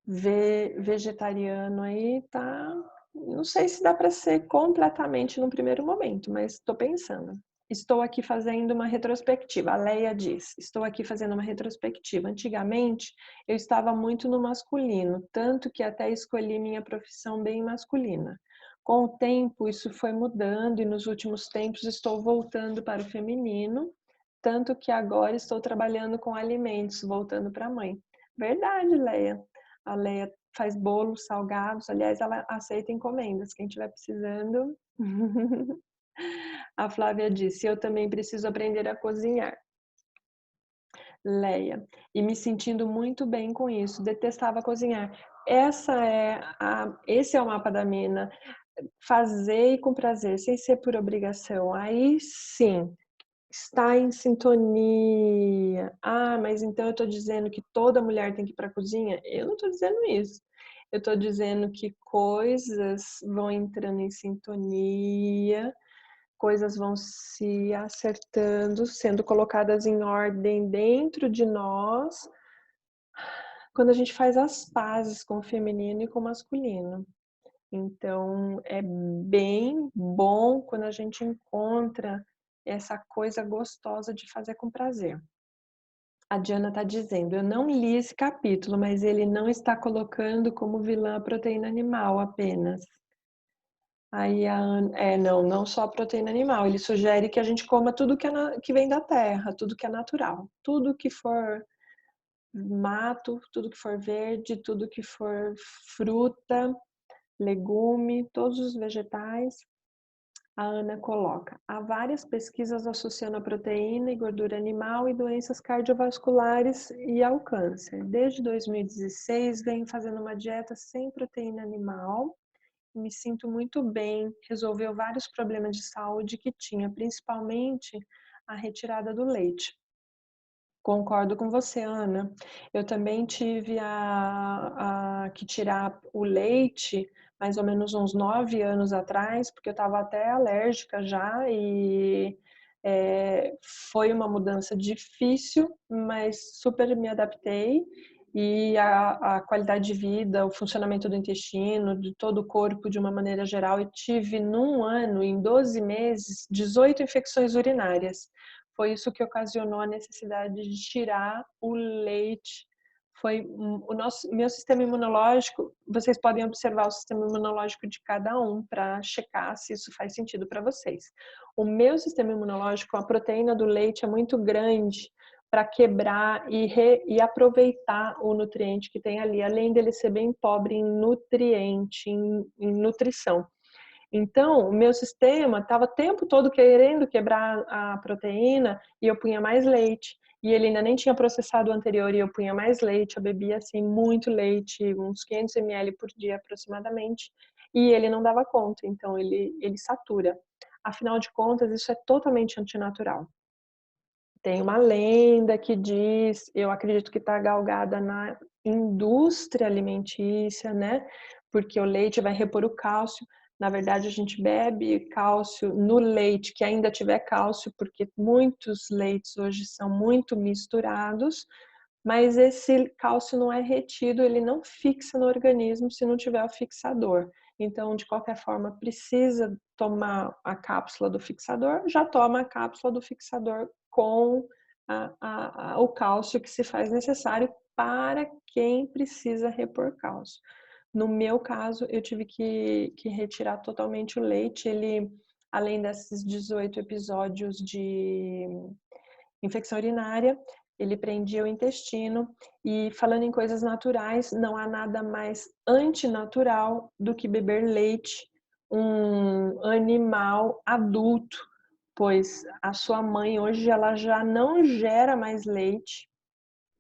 vegetariano aí tá, não sei se dá para ser completamente no primeiro momento, mas estou pensando. Estou aqui fazendo uma retrospectiva. A Leia diz: estou aqui fazendo uma retrospectiva. Antigamente, eu estava muito no masculino, tanto que até escolhi minha profissão bem masculina. Com o tempo, isso foi mudando e nos últimos tempos estou voltando para o feminino, tanto que agora estou trabalhando com alimentos, voltando para a mãe. Verdade, Leia. A Leia faz bolos salgados, aliás, ela aceita encomendas. Quem estiver precisando. A Flávia disse: eu também preciso aprender a cozinhar. Leia, e me sentindo muito bem com isso, detestava cozinhar. Esse é o mapa da mina. Fazer com prazer, sem ser por obrigação. Aí sim, está em sintonia. Ah, mas então eu estou dizendo que toda mulher tem que ir para a cozinha? Eu não estou dizendo isso. Eu estou dizendo que coisas vão entrando em sintonia, coisas vão se acertando, sendo colocadas em ordem dentro de nós, quando a gente faz as pazes com o feminino e com o masculino. Então, é bem bom quando a gente encontra essa coisa gostosa de fazer com prazer. A Diana está dizendo: eu não li esse capítulo, mas ele não está colocando como vilã a proteína animal apenas. Aí não só a proteína animal. Ele sugere que a gente coma tudo que vem da terra, tudo que é natural. Tudo que for mato, tudo que for verde, tudo que for fruta, legume, todos os vegetais. A Ana coloca: há várias pesquisas associando a proteína e gordura animal e doenças cardiovasculares e ao câncer. Desde 2016, venho fazendo uma dieta sem proteína animal. Me sinto muito bem. Resolveu vários problemas de saúde que tinha, principalmente a retirada do leite. Concordo com você, Ana. Eu também tive que tirar o leite mais ou menos uns 9 anos atrás, porque eu estava até alérgica já e foi uma mudança difícil, mas super me adaptei e a qualidade de vida, o funcionamento do intestino, de todo o corpo de uma maneira geral, eu tive num ano, em 12 meses, 18 infecções urinárias. Foi isso que ocasionou a necessidade de tirar o leite. Foi meu sistema imunológico. Vocês podem observar o sistema imunológico de cada um para checar se isso faz sentido para vocês. O meu sistema imunológico, a proteína do leite é muito grande para quebrar e aproveitar o nutriente que tem ali, além dele ser bem pobre em nutriente, em nutrição. Então, o meu sistema estava o tempo todo querendo quebrar a proteína e eu punha mais leite. E ele ainda nem tinha processado o anterior e eu punha mais leite. Eu bebia assim muito leite, uns 500 ml por dia aproximadamente. E ele não dava conta, então ele satura. Afinal de contas, isso é totalmente antinatural. Tem uma lenda que diz, eu acredito que está galgada na indústria alimentícia, né? Porque o leite vai repor o cálcio. Na verdade, a gente bebe cálcio no leite que ainda tiver cálcio, porque muitos leites hoje são muito misturados, mas esse cálcio não é retido, ele não fixa no organismo se não tiver o fixador. Então, de qualquer forma, precisa tomar a cápsula do fixador, já toma a cápsula do fixador com o cálcio que se faz necessário para quem precisa repor cálcio. No meu caso, eu tive que retirar totalmente o leite. Ele, além desses 18 episódios de infecção urinária, ele prendia o intestino. E falando em coisas naturais, não há nada mais antinatural do que beber leite, um animal adulto, pois a sua mãe hoje ela já não gera mais leite,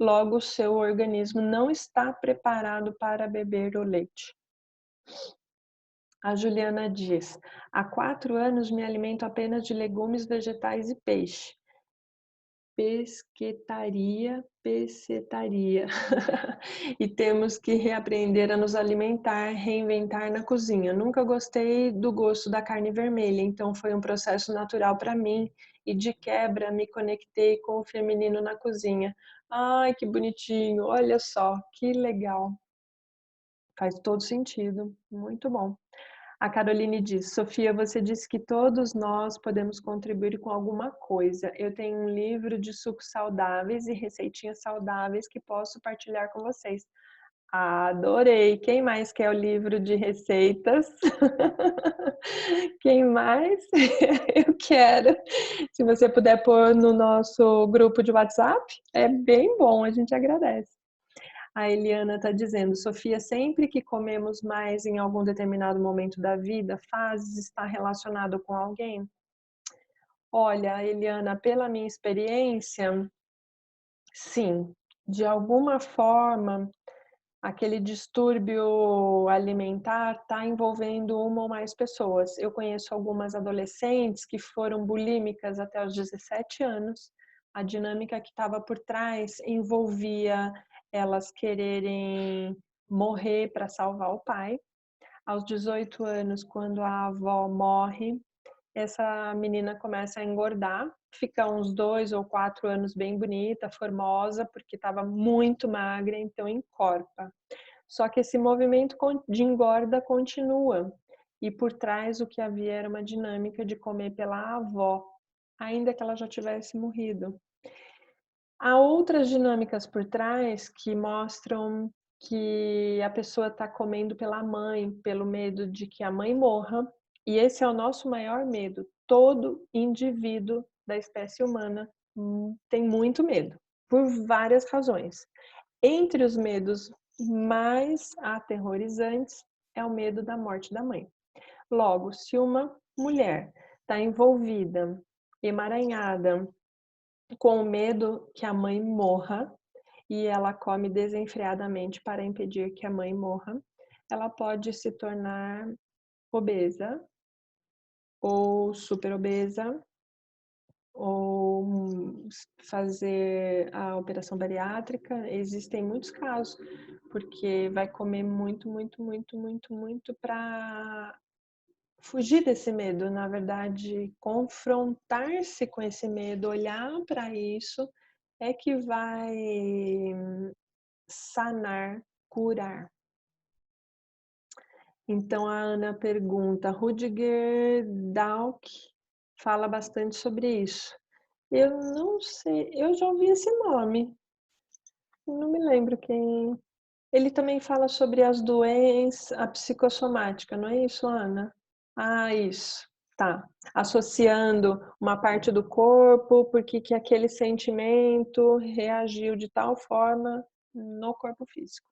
logo o seu organismo não está preparado para beber o leite. A Juliana diz: há 4 anos me alimento apenas de legumes, vegetais e peixe. Pesquetaria. E temos que reaprender a nos alimentar, reinventar na cozinha. Nunca gostei do gosto da carne vermelha, então foi um processo natural para mim e de quebra me conectei com o feminino na cozinha. Ai, que bonitinho, olha só, que legal. Faz todo sentido, muito bom. A Caroline diz: Sofia, você disse que todos nós podemos contribuir com alguma coisa. Eu tenho um livro de sucos saudáveis e receitinhas saudáveis que posso partilhar com vocês. Adorei! Quem mais quer o livro de receitas? Quem mais? Eu quero. Se você puder pôr no nosso grupo de WhatsApp, é bem bom, a gente agradece. A Eliana está dizendo: Sofia, sempre que comemos mais em algum determinado momento da vida, fases está relacionado com alguém? Olha, Eliana, pela minha experiência, sim. De alguma forma, aquele distúrbio alimentar está envolvendo uma ou mais pessoas. Eu conheço algumas adolescentes que foram bulímicas até os 17 anos. A dinâmica que estava por trás envolvia elas quererem morrer para salvar o pai. Aos 18 anos, quando a avó morre, essa menina começa a engordar, fica uns 2 ou 4 anos bem bonita, formosa, porque estava muito magra, então encorpa. Só que esse movimento de engorda continua. E por trás o que havia era uma dinâmica de comer pela avó, ainda que ela já tivesse morrido. Há outras dinâmicas por trás que mostram que a pessoa está comendo pela mãe, pelo medo de que a mãe morra. E esse é o nosso maior medo. Todo indivíduo da espécie humana tem muito medo, por várias razões. Entre os medos mais aterrorizantes é o medo da morte da mãe. Logo, se uma mulher está envolvida, emaranhada, com o medo que a mãe morra e ela come desenfreadamente para impedir que a mãe morra, ela pode se tornar obesa ou super obesa ou fazer a operação bariátrica. Existem muitos casos, porque vai comer muito para fugir desse medo. Na verdade, confrontar-se com esse medo, olhar para isso, é que vai sanar, curar. Então a Ana pergunta, Rudiger Dahlke fala bastante sobre isso. Eu não sei, eu já ouvi esse nome, não me lembro quem. Ele também fala sobre as doenças, a psicossomática, não é isso, Ana? Ah, isso, tá. Associando uma parte do corpo, porque que aquele sentimento reagiu de tal forma no corpo físico.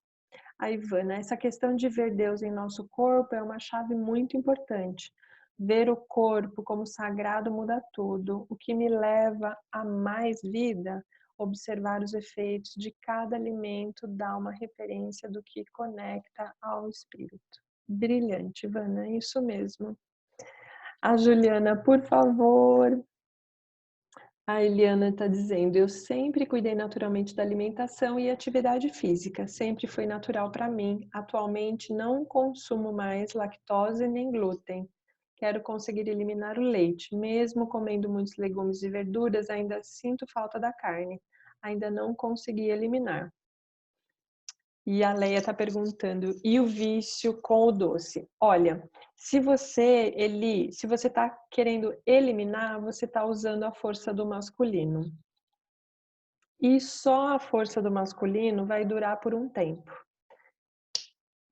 A Ivana, essa questão de ver Deus em nosso corpo é uma chave muito importante. Ver o corpo como sagrado muda tudo. O que me leva a mais vida, observar os efeitos de cada alimento dá uma referência do que conecta ao espírito. Brilhante, Ivana, é isso mesmo. A Juliana, por favor. A Eliana está dizendo, eu sempre cuidei naturalmente da alimentação e atividade física, sempre foi natural para mim. Atualmente não consumo mais lactose nem glúten. Quero conseguir eliminar o leite. Mesmo comendo muitos legumes e verduras, ainda sinto falta da carne. Ainda não consegui eliminar. E a Leia está perguntando, e o vício com o doce? Olha, se você está querendo eliminar, você está usando a força do masculino. E só a força do masculino vai durar por um tempo.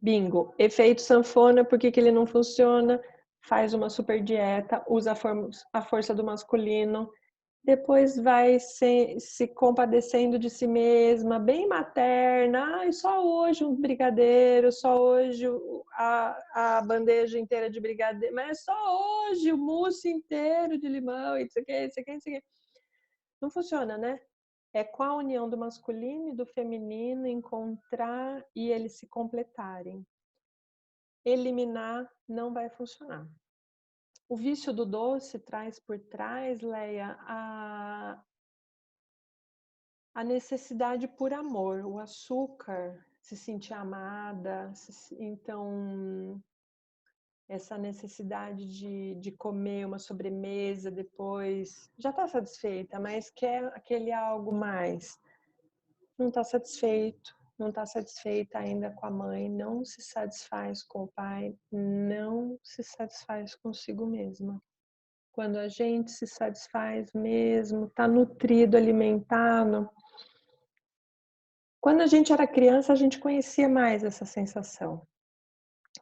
Bingo, efeito sanfona, por que ele não funciona? Faz uma super dieta, usa a força do masculino depois vai se compadecendo de si mesma, bem materna. Ai, só hoje um brigadeiro, só hoje a bandeja inteira de brigadeiro, mas só hoje o mousse inteiro de limão, e isso aqui, isso aqui, isso aqui. Não funciona, né? É com a união do masculino e do feminino encontrar e eles se completarem. Eliminar não vai funcionar. O vício do doce traz por trás, Leia, a necessidade por amor, o açúcar, se sentir amada, então essa necessidade de comer uma sobremesa depois, já está satisfeita, mas quer aquele algo mais. Não está satisfeito, não está satisfeita ainda com a mãe, não se satisfaz com o pai, não se satisfaz consigo mesma. Quando a gente se satisfaz mesmo, está nutrido, alimentado. Quando a gente era criança, a gente conhecia mais essa sensação.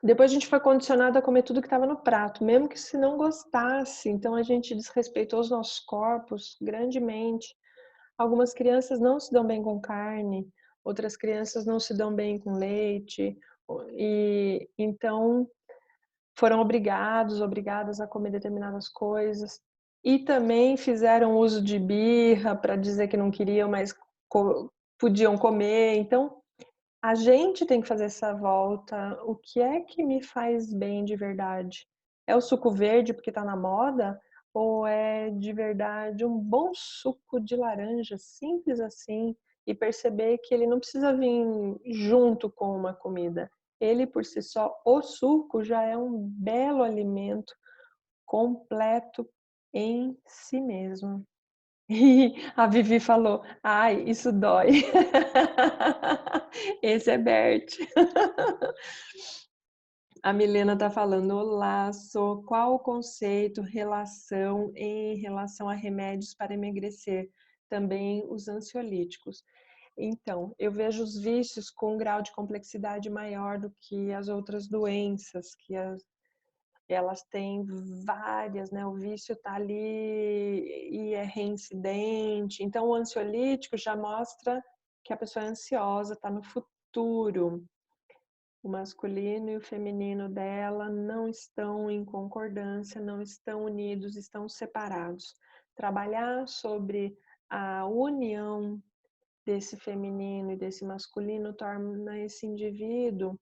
Depois a gente foi condicionado a comer tudo que estava no prato, mesmo que se não gostasse. Então a gente desrespeitou os nossos corpos grandemente. Algumas crianças não se dão bem com carne, outras crianças não se dão bem com leite, e então foram obrigadas a comer determinadas coisas. E também fizeram uso de birra para dizer que não queriam, mas podiam comer. Então, a gente tem que fazer essa volta. O que é que me faz bem de verdade? É o suco verde porque está na moda? Ou é de verdade um bom suco de laranja, simples assim, e perceber que ele não precisa vir junto com uma comida. Ele por si só, o suco já é um belo alimento completo em si mesmo. E a Vivi falou, ai, isso dói. Esse é Bert. A Milena está falando, olá, qual o conceito, relação em relação a remédios para emagrecer? Também os ansiolíticos. Então, eu vejo os vícios com um grau de complexidade maior do que as outras doenças, elas têm várias, né? O vício está ali e é reincidente. Então, o ansiolítico já mostra que a pessoa é ansiosa, está no futuro. O masculino e o feminino dela não estão em concordância, não estão unidos, estão separados. Trabalhar sobre a união desse feminino e desse masculino torna esse indivíduo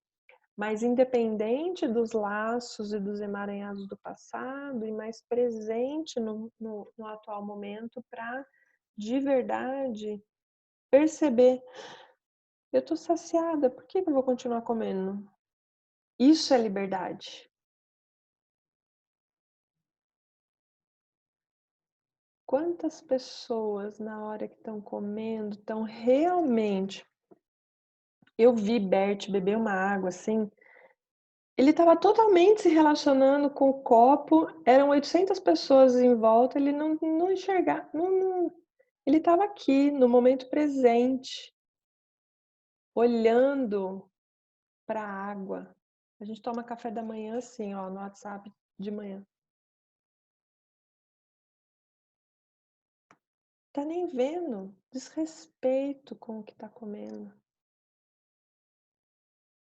mais independente dos laços e dos emaranhados do passado e mais presente no atual momento para, de verdade, perceber: eu estou saciada, por que eu vou continuar comendo? Isso é liberdade. Quantas pessoas, na hora que estão comendo, estão realmente... Eu vi Bert beber uma água assim, ele estava totalmente se relacionando com o copo, eram 800 pessoas em volta, ele não enxergava, ele estava aqui, no momento presente, olhando para a água. A gente toma café da manhã assim, ó, no WhatsApp de manhã. Tá nem vendo, desrespeito com o que tá comendo.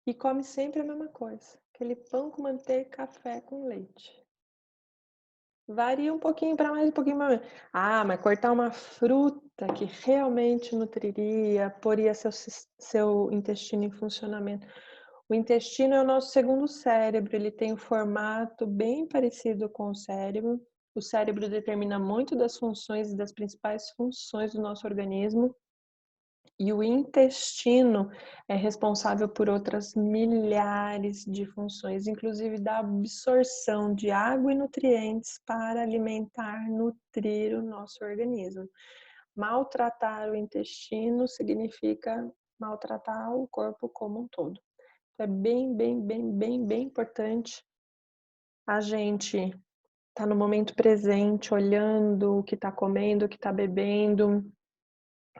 E come sempre a mesma coisa, aquele pão com manteiga e café com leite. Varia um pouquinho para mais, um pouquinho para menos. Ah, mas cortar uma fruta que realmente nutriria, poria seu intestino em funcionamento. O intestino é o nosso segundo cérebro, ele tem um formato bem parecido com o cérebro. O cérebro determina muito das funções e das principais funções do nosso organismo. E o intestino é responsável por outras milhares de funções, inclusive da absorção de água e nutrientes para alimentar, nutrir o nosso organismo. Maltratar o intestino significa maltratar o corpo como um todo. É bem importante a gente estar no momento presente, olhando o que está comendo, o que está bebendo,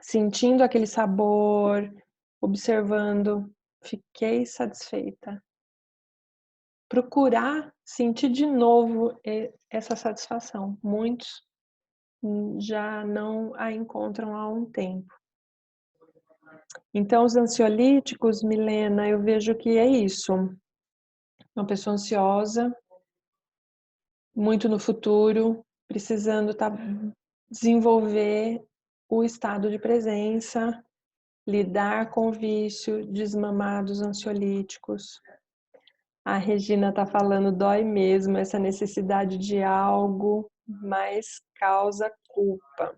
sentindo aquele sabor, observando, fiquei satisfeita. Procurar sentir de novo essa satisfação. Muitos já não a encontram há um tempo. Então, os ansiolíticos, Milena, eu vejo que é isso. Uma pessoa ansiosa, muito no futuro, precisando desenvolver o estado de presença, lidar com o vício, desmamar dos ansiolíticos. A Regina está falando, dói mesmo essa necessidade de algo, mas causa culpa.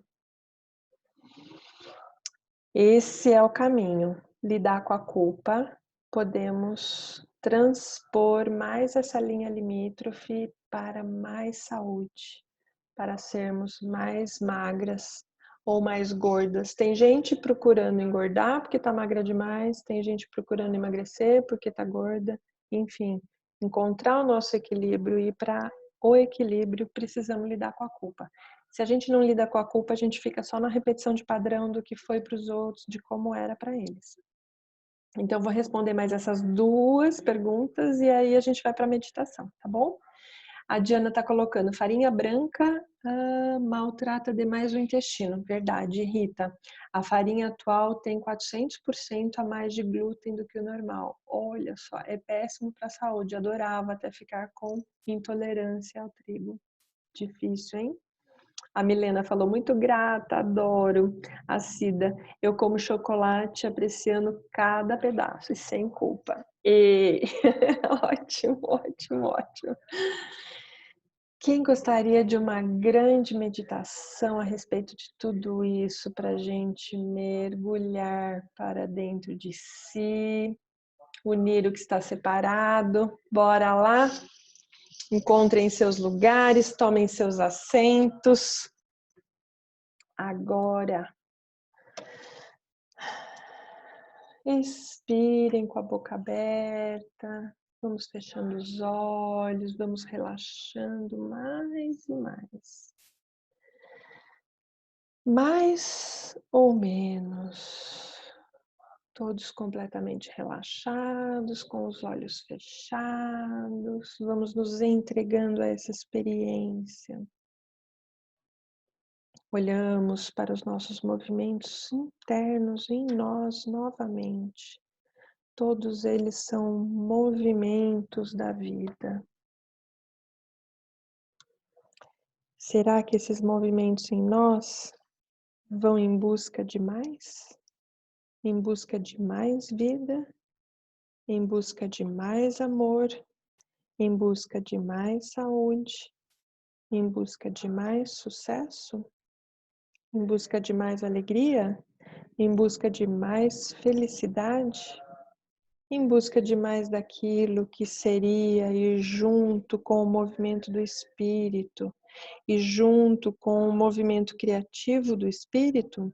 Esse é o caminho, lidar com a culpa. Podemos transpor mais essa linha limítrofe para mais saúde, para sermos mais magras ou mais gordas. Tem gente procurando engordar porque está magra demais, tem gente procurando emagrecer porque está gorda. Enfim, encontrar o nosso equilíbrio e para o equilíbrio precisamos lidar com a culpa. Se a gente não lida com a culpa, a gente fica só na repetição de padrão do que foi para os outros, de como era para eles. Então, vou responder mais essas duas perguntas e aí a gente vai para a meditação, tá bom? A Diana está colocando farinha branca maltrata demais o intestino. Verdade, Rita. A farinha atual tem 400% a mais de glúten do que o normal. Olha só, é péssimo para a saúde. Adorava até ficar com intolerância ao trigo. Difícil, hein? A Milena falou, muito grata, adoro. A Cida, eu como chocolate apreciando cada pedaço e sem culpa. E... ótimo, ótimo, ótimo. Quem gostaria de uma grande meditação a respeito de tudo isso para a gente mergulhar para dentro de si, unir o que está separado? Bora lá? Encontrem seus lugares, tomem seus assentos. Agora, expirem com a boca aberta, vamos fechando os olhos, vamos relaxando mais e mais. Mais ou menos, todos completamente relaxados, com os olhos fechados, vamos nos entregando a essa experiência. Olhamos para os nossos movimentos internos em nós novamente. Todos eles são movimentos da vida. Será que esses movimentos em nós vão em busca de mais? Em busca de mais vida? Em busca de mais amor? Em busca de mais saúde? Em busca de mais sucesso? Em busca de mais alegria? Em busca de mais felicidade? Em busca de mais daquilo que seria ir junto com o movimento do espírito e junto com o movimento criativo do espírito?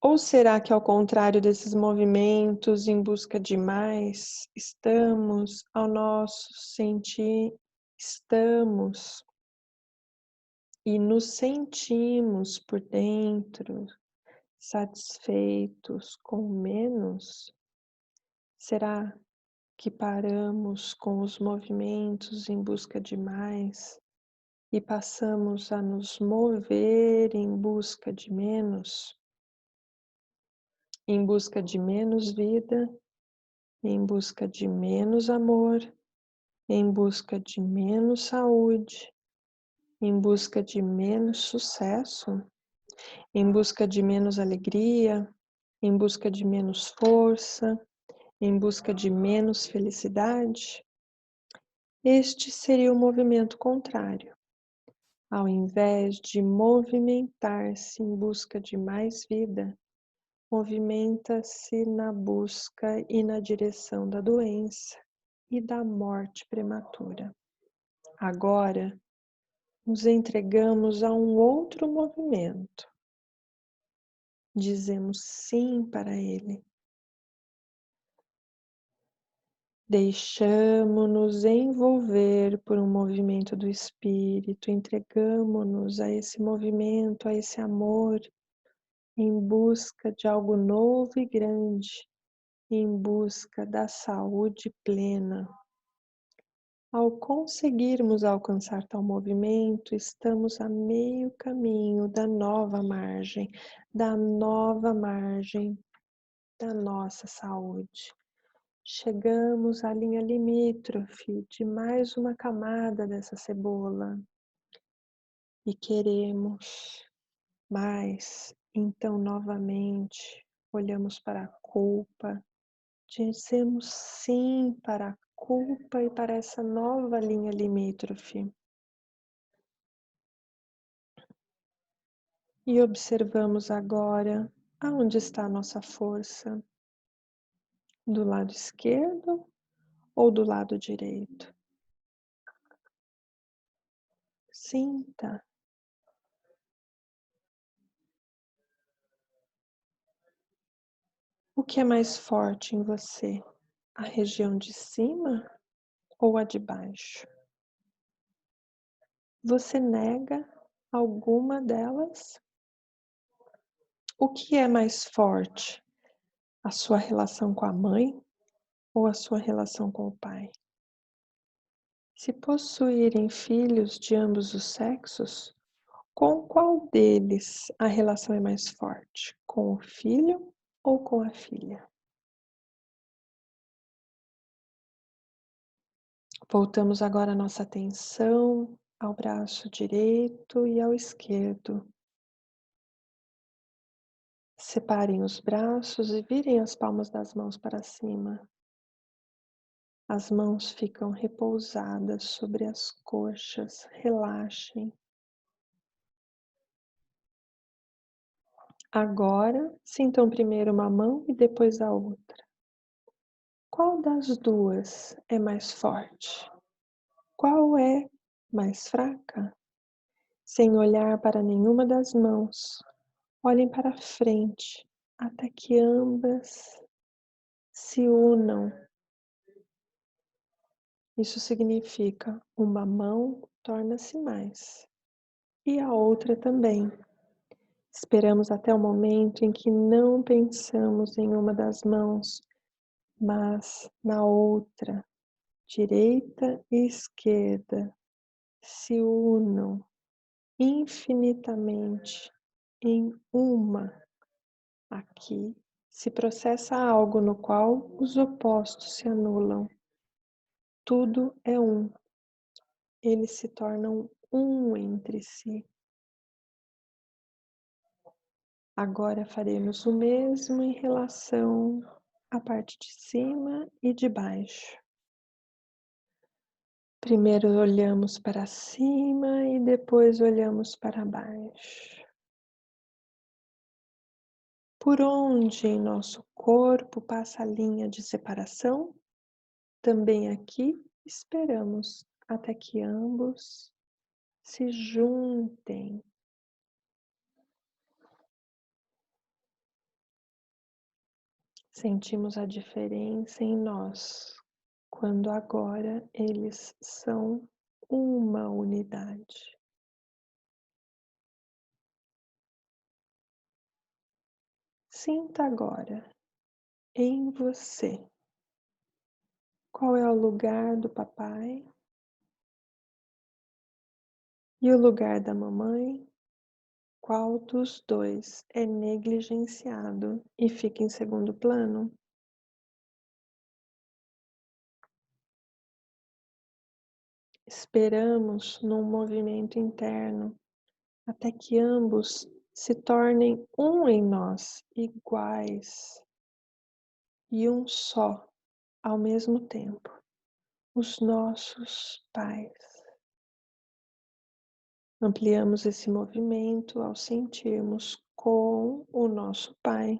Ou será que, ao contrário desses movimentos em busca de mais, estamos, ao nosso sentir, estamos e nos sentimos por dentro satisfeitos com menos? Será que paramos com os movimentos em busca de mais e passamos a nos mover em busca de menos? Em busca de menos vida, em busca de menos amor, em busca de menos saúde, em busca de menos sucesso, em busca de menos alegria, em busca de menos força, em busca de menos felicidade? Este seria o movimento contrário. Ao invés de movimentar-se em busca de mais vida, movimenta-se na busca e na direção da doença e da morte prematura. Agora, nos entregamos a um outro movimento. Dizemos sim para ele. Deixamo-nos envolver por um movimento do espírito, entregamo-nos a esse movimento, a esse amor, em busca de algo novo e grande, em busca da saúde plena. Ao conseguirmos alcançar tal movimento, estamos a meio caminho da nova margem da nossa saúde. Chegamos à linha limítrofe de mais uma camada dessa cebola e queremos mais. Então, novamente, olhamos para a culpa, dizemos sim para a culpa e para essa nova linha limítrofe. E observamos agora aonde está a nossa força, do lado esquerdo ou do lado direito. Sinta. O que é mais forte em você? A região de cima ou a de baixo? Você nega alguma delas? O que é mais forte? A sua relação com a mãe ou a sua relação com o pai? Se possuírem filhos de ambos os sexos, com qual deles a relação é mais forte? Com o filho ou com a filha? Voltamos agora a nossa atenção ao braço direito e ao esquerdo. Separem os braços e virem as palmas das mãos para cima. As mãos ficam repousadas sobre as coxas, relaxem. Agora, sintam primeiro uma mão e depois a outra. Qual das duas é mais forte? Qual é mais fraca? Sem olhar para nenhuma das mãos, olhem para frente até que ambas se unam. Isso significa uma mão torna-se mais e a outra também. Esperamos até o momento em que não pensamos em uma das mãos, mas na outra. Direita e esquerda se unam infinitamente em uma. Aqui se processa algo no qual os opostos se anulam. Tudo é um. Eles se tornam um entre si. Agora faremos o mesmo em relação à parte de cima e de baixo. Primeiro olhamos para cima e depois olhamos para baixo. Por onde em nosso corpo passa a linha de separação? Também aqui esperamos até que ambos se juntem. Sentimos a diferença em nós, quando agora eles são uma unidade. Sinta agora em você qual é o lugar do papai e o lugar da mamãe. Qual dos dois é negligenciado e fica em segundo plano? Esperamos num movimento interno até que ambos se tornem um em nós, iguais e um só ao mesmo tempo, os nossos pais. Ampliamos esse movimento ao sentirmos com o nosso pai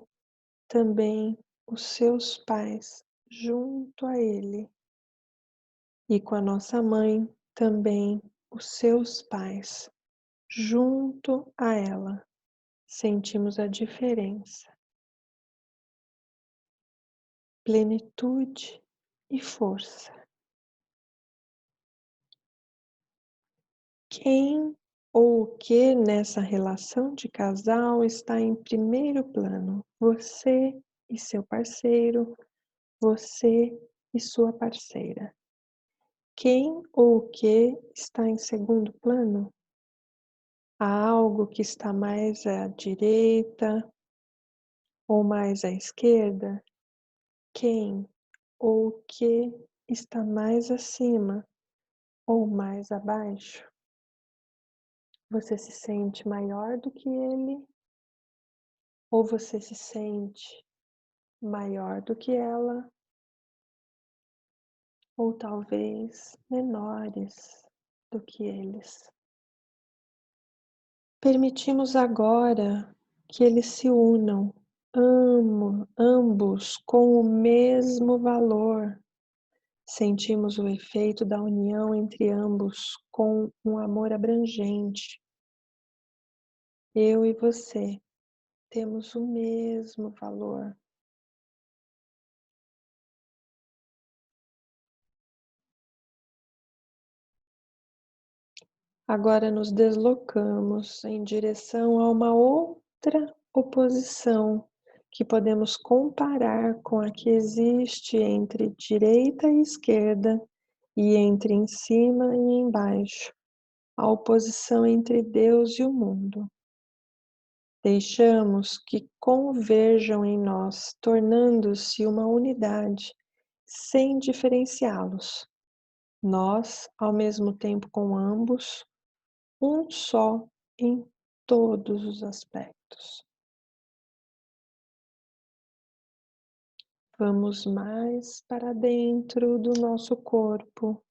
também os seus pais junto a ele e com a nossa mãe também os seus pais junto a ela. Sentimos a diferença, plenitude e força. Quem ou o que nessa relação de casal está em primeiro plano? Você e seu parceiro, você e sua parceira. Quem ou o que está em segundo plano? Há algo que está mais à direita ou mais à esquerda? Quem ou o que está mais acima ou mais abaixo? Você se sente maior do que ele? Ou você se sente maior do que ela? Ou talvez menores do que eles? Permitimos agora que eles se unam, ambos com o mesmo valor. Sentimos o efeito da união entre ambos com um amor abrangente. Eu e você temos o mesmo valor. Agora nos deslocamos em direção a uma outra oposição que podemos comparar com a que existe entre direita e esquerda e entre em cima e embaixo, a oposição entre Deus e o mundo. Deixamos que converjam em nós, tornando-se uma unidade, sem diferenciá-los. Nós, ao mesmo tempo com ambos, um só em todos os aspectos. Vamos mais para dentro do nosso corpo.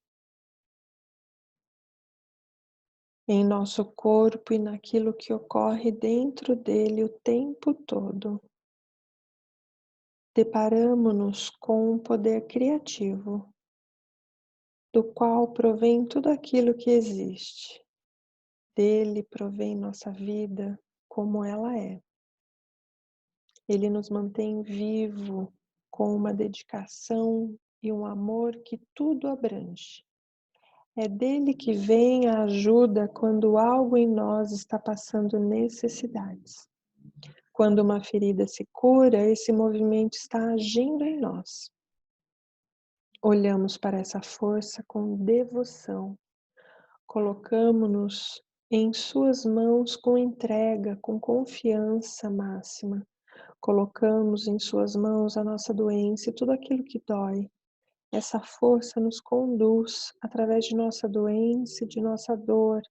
Em nosso corpo e naquilo que ocorre dentro dele o tempo todo. Deparamo-nos com um poder criativo, do qual provém tudo aquilo que existe. Dele provém nossa vida como ela é. Ele nos mantém vivo com uma dedicação e um amor que tudo abrange. É dele que vem a ajuda quando algo em nós está passando necessidades. Quando uma ferida se cura, esse movimento está agindo em nós. Olhamos para essa força com devoção. Colocamo-nos em suas mãos com entrega, com confiança máxima. Colocamos em suas mãos a nossa doença e tudo aquilo que dói. Essa força nos conduz, através de nossa doença e de nossa dor,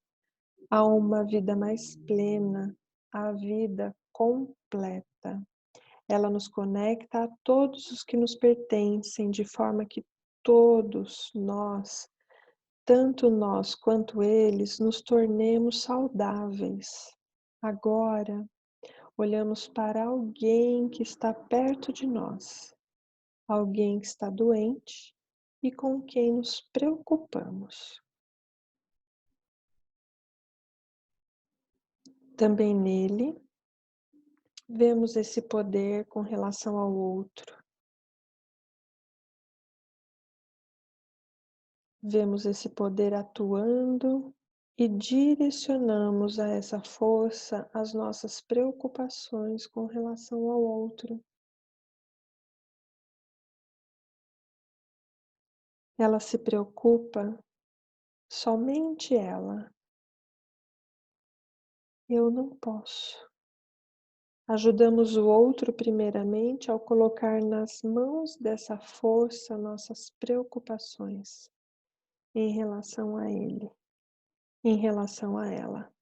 a uma vida mais plena, a vida completa. Ela nos conecta a todos os que nos pertencem, de forma que todos nós, tanto nós quanto eles, nos tornemos saudáveis. Agora, olhamos para alguém que está perto de nós, alguém que está doente e com quem nos preocupamos. Também nele, vemos esse poder com relação ao outro. Vemos esse poder atuando e direcionamos a essa força as nossas preocupações com relação ao outro. Ela se preocupa, somente ela. Eu não posso. Ajudamos o outro primeiramente ao colocar nas mãos dessa força nossas preocupações em relação a ele, em relação a ela.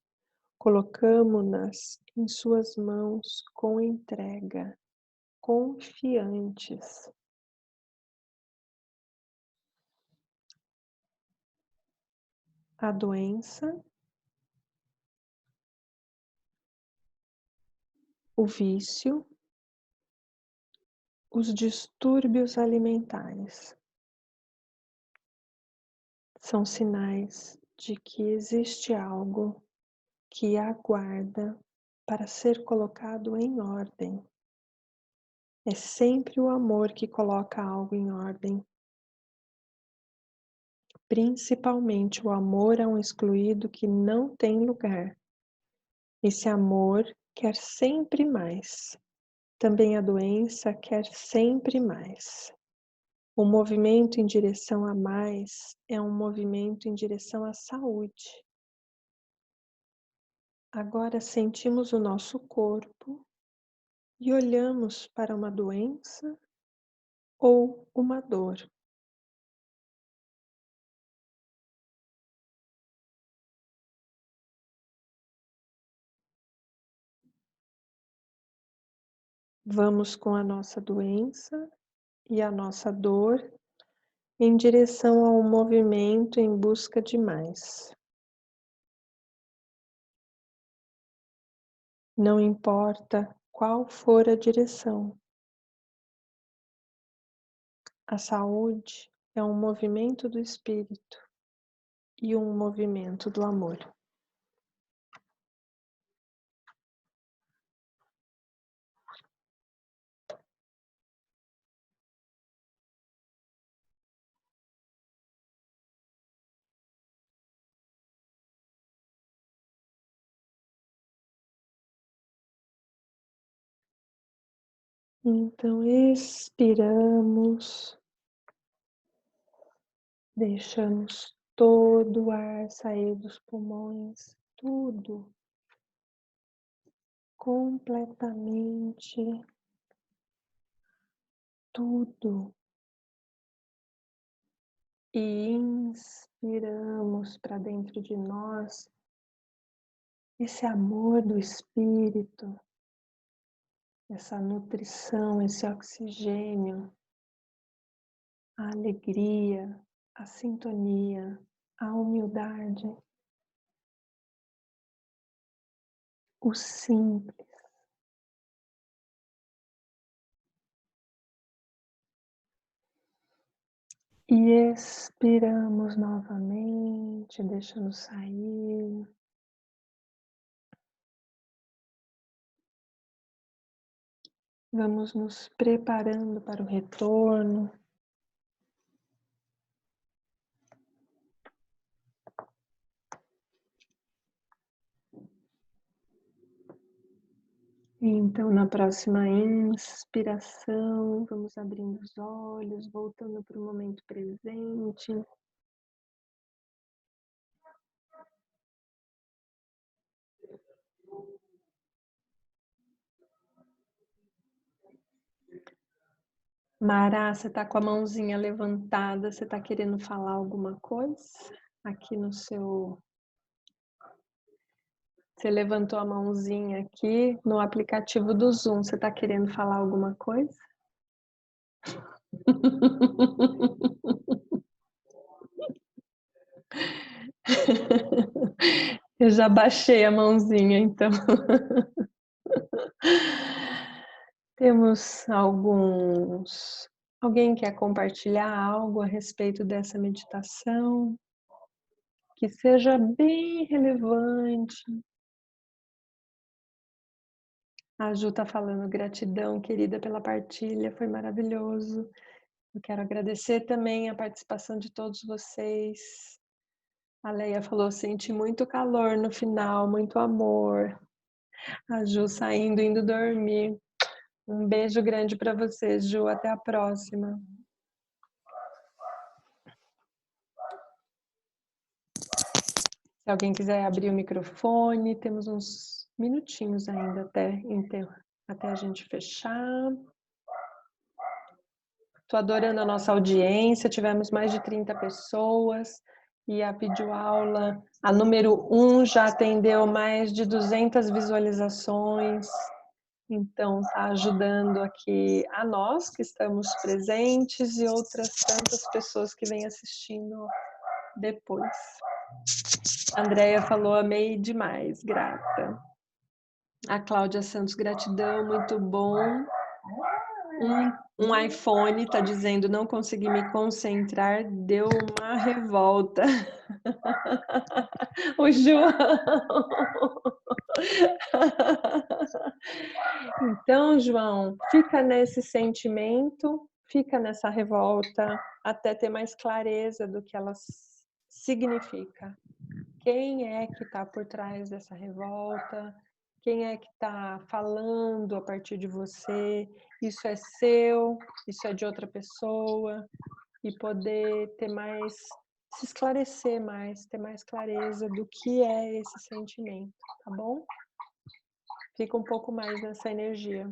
Colocamo-nas em suas mãos com entrega, confiantes. A doença, o vício, os distúrbios alimentares são sinais de que existe algo que aguarda para ser colocado em ordem. É sempre o amor que coloca algo em ordem. Principalmente o amor a um excluído que não tem lugar. Esse amor quer sempre mais. Também a doença quer sempre mais. O movimento em direção a mais é um movimento em direção à saúde. Agora sentimos o nosso corpo e olhamos para uma doença ou uma dor. Vamos com a nossa doença e a nossa dor em direção ao movimento em busca de mais. Não importa qual for a direção. A saúde é um movimento do espírito e um movimento do amor. Então, expiramos, deixamos todo o ar sair dos pulmões, tudo, completamente, tudo. E inspiramos para dentro de nós esse amor do espírito, essa nutrição, esse oxigênio, a alegria, a sintonia, a humildade, o simples. E expiramos novamente, deixando sair. Vamos nos preparando para o retorno. Então, na próxima inspiração, vamos abrindo os olhos, voltando para o momento presente. Mara, você está com a mãozinha levantada, você está querendo falar alguma coisa? Aqui no seu... Você levantou a mãozinha aqui no aplicativo do Zoom, você está querendo falar alguma coisa? Eu já baixei a mãozinha, então. Temos alguns... Alguém quer compartilhar algo a respeito dessa meditação? Que seja bem relevante. A Ju está falando, gratidão, querida, pela partilha, foi maravilhoso. Eu quero agradecer também a participação de todos vocês. A Leia falou, senti muito calor no final, muito amor. A Ju saindo, indo dormir. Um beijo grande para vocês, Ju. Até a próxima. Se alguém quiser abrir o microfone, temos uns minutinhos ainda até a gente fechar. Estou adorando a nossa audiência, tivemos mais de 30 pessoas e a videoaula, a número 1 já atendeu mais de 200 visualizações. Então, está ajudando aqui a nós que estamos presentes e outras tantas pessoas que vêm assistindo depois. A Andréia falou, amei demais, grata. A Cláudia Santos, gratidão, muito bom. Um iPhone está dizendo, não consegui me concentrar, deu uma revolta. O João. Então, João, fica nesse sentimento, fica nessa revolta, até ter mais clareza do que ela significa. Quem é que está por trás dessa revolta? Quem é que está falando a partir de você? Isso é seu? Isso é de outra pessoa? e poder ter mais, se esclarecer mais, ter mais clareza do que é esse sentimento, tá bom? Fica um pouco mais nessa energia.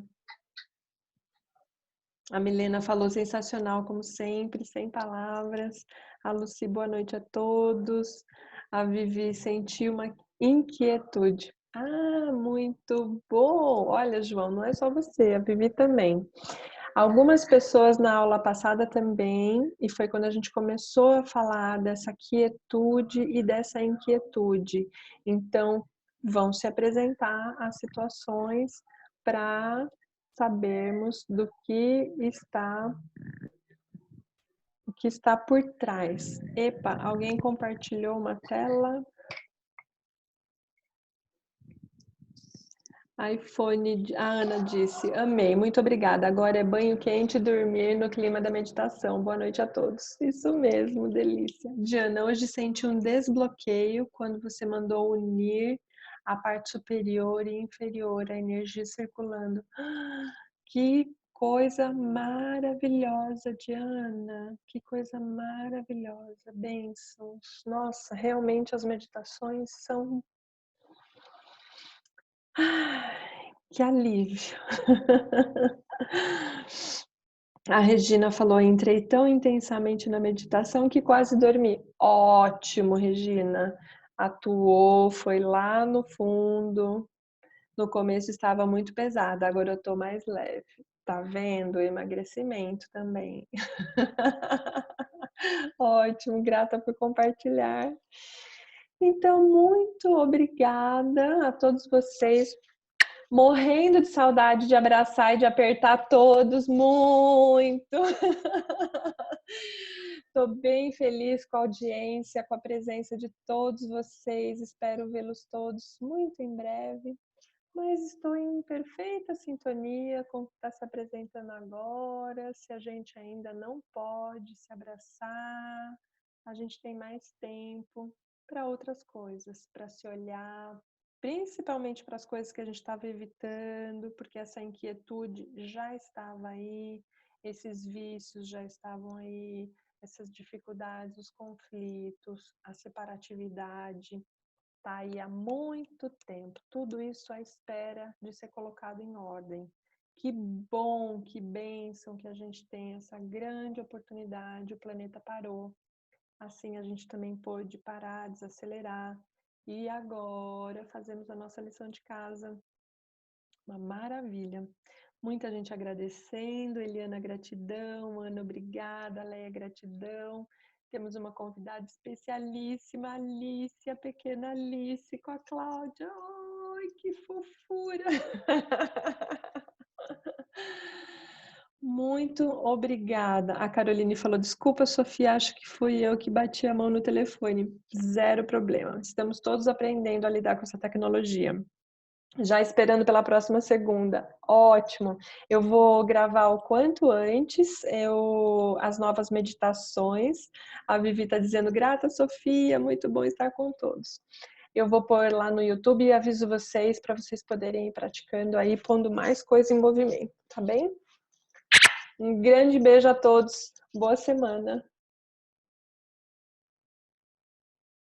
A Milena falou sensacional, como sempre, sem palavras. A Lucy, boa noite a todos. A Vivi sentiu uma inquietude. Ah, muito bom! Olha, João, não é só você, a Vivi também. Algumas pessoas na aula passada também, e foi quando a gente começou a falar dessa quietude e dessa inquietude. Então, vão se apresentar as situações para sabermos do que está por trás. Epa, alguém compartilhou uma tela? iPhone, a Ana disse, amei, muito obrigada. Agora é banho quente e dormir no clima da meditação. Boa noite a todos. Isso mesmo, delícia. Diana, hoje senti um desbloqueio quando você mandou unir a parte superior e inferior, a energia circulando. Que coisa maravilhosa, Diana. Que coisa maravilhosa. Bênçãos. Nossa, realmente as meditações são... Que alívio. A Regina falou, entrei tão intensamente na meditação que quase dormi. Ótimo, Regina. Atuou, foi lá no fundo. No começo estava muito pesada, agora eu estou mais leve. Tá vendo? Emagrecimento também. Ótimo, grata por compartilhar. Então, muito obrigada a todos vocês. Morrendo de saudade de abraçar e de apertar todos, muito. Estou bem feliz com a audiência, com a presença de todos vocês. Espero vê-los todos muito em breve. Mas estou em perfeita sintonia com o que está se apresentando agora. Se a gente ainda não pode se abraçar, a gente tem mais tempo para outras coisas, para se olhar, principalmente para as coisas que a gente estava evitando, porque essa inquietude já estava aí, esses vícios já estavam aí, essas dificuldades, os conflitos, a separatividade. Está aí há muito tempo, tudo isso à espera de ser colocado em ordem. Que bom, que bênção que a gente tem essa grande oportunidade, o planeta parou. Assim a gente também pôde parar, desacelerar. E agora fazemos a nossa lição de casa. Uma maravilha. Muita gente agradecendo, Eliana, gratidão, Ana, obrigada, Leia, gratidão. Temos uma convidada especialíssima, Alice, a pequena Alice, com a Cláudia. Ai, que fofura! Muito obrigada. A Caroline falou, desculpa, Sofia, acho que fui eu que bati a mão no telefone. Zero problema. Estamos todos aprendendo a lidar com essa tecnologia. Já esperando pela próxima segunda. Ótimo. Eu vou gravar o quanto antes as novas meditações. A Vivi está dizendo, grata, Sofia, muito bom estar com todos. Eu vou pôr lá no YouTube e aviso vocês para vocês poderem ir praticando aí, pondo mais coisa em movimento, tá bem? Um grande beijo a todos. Boa semana.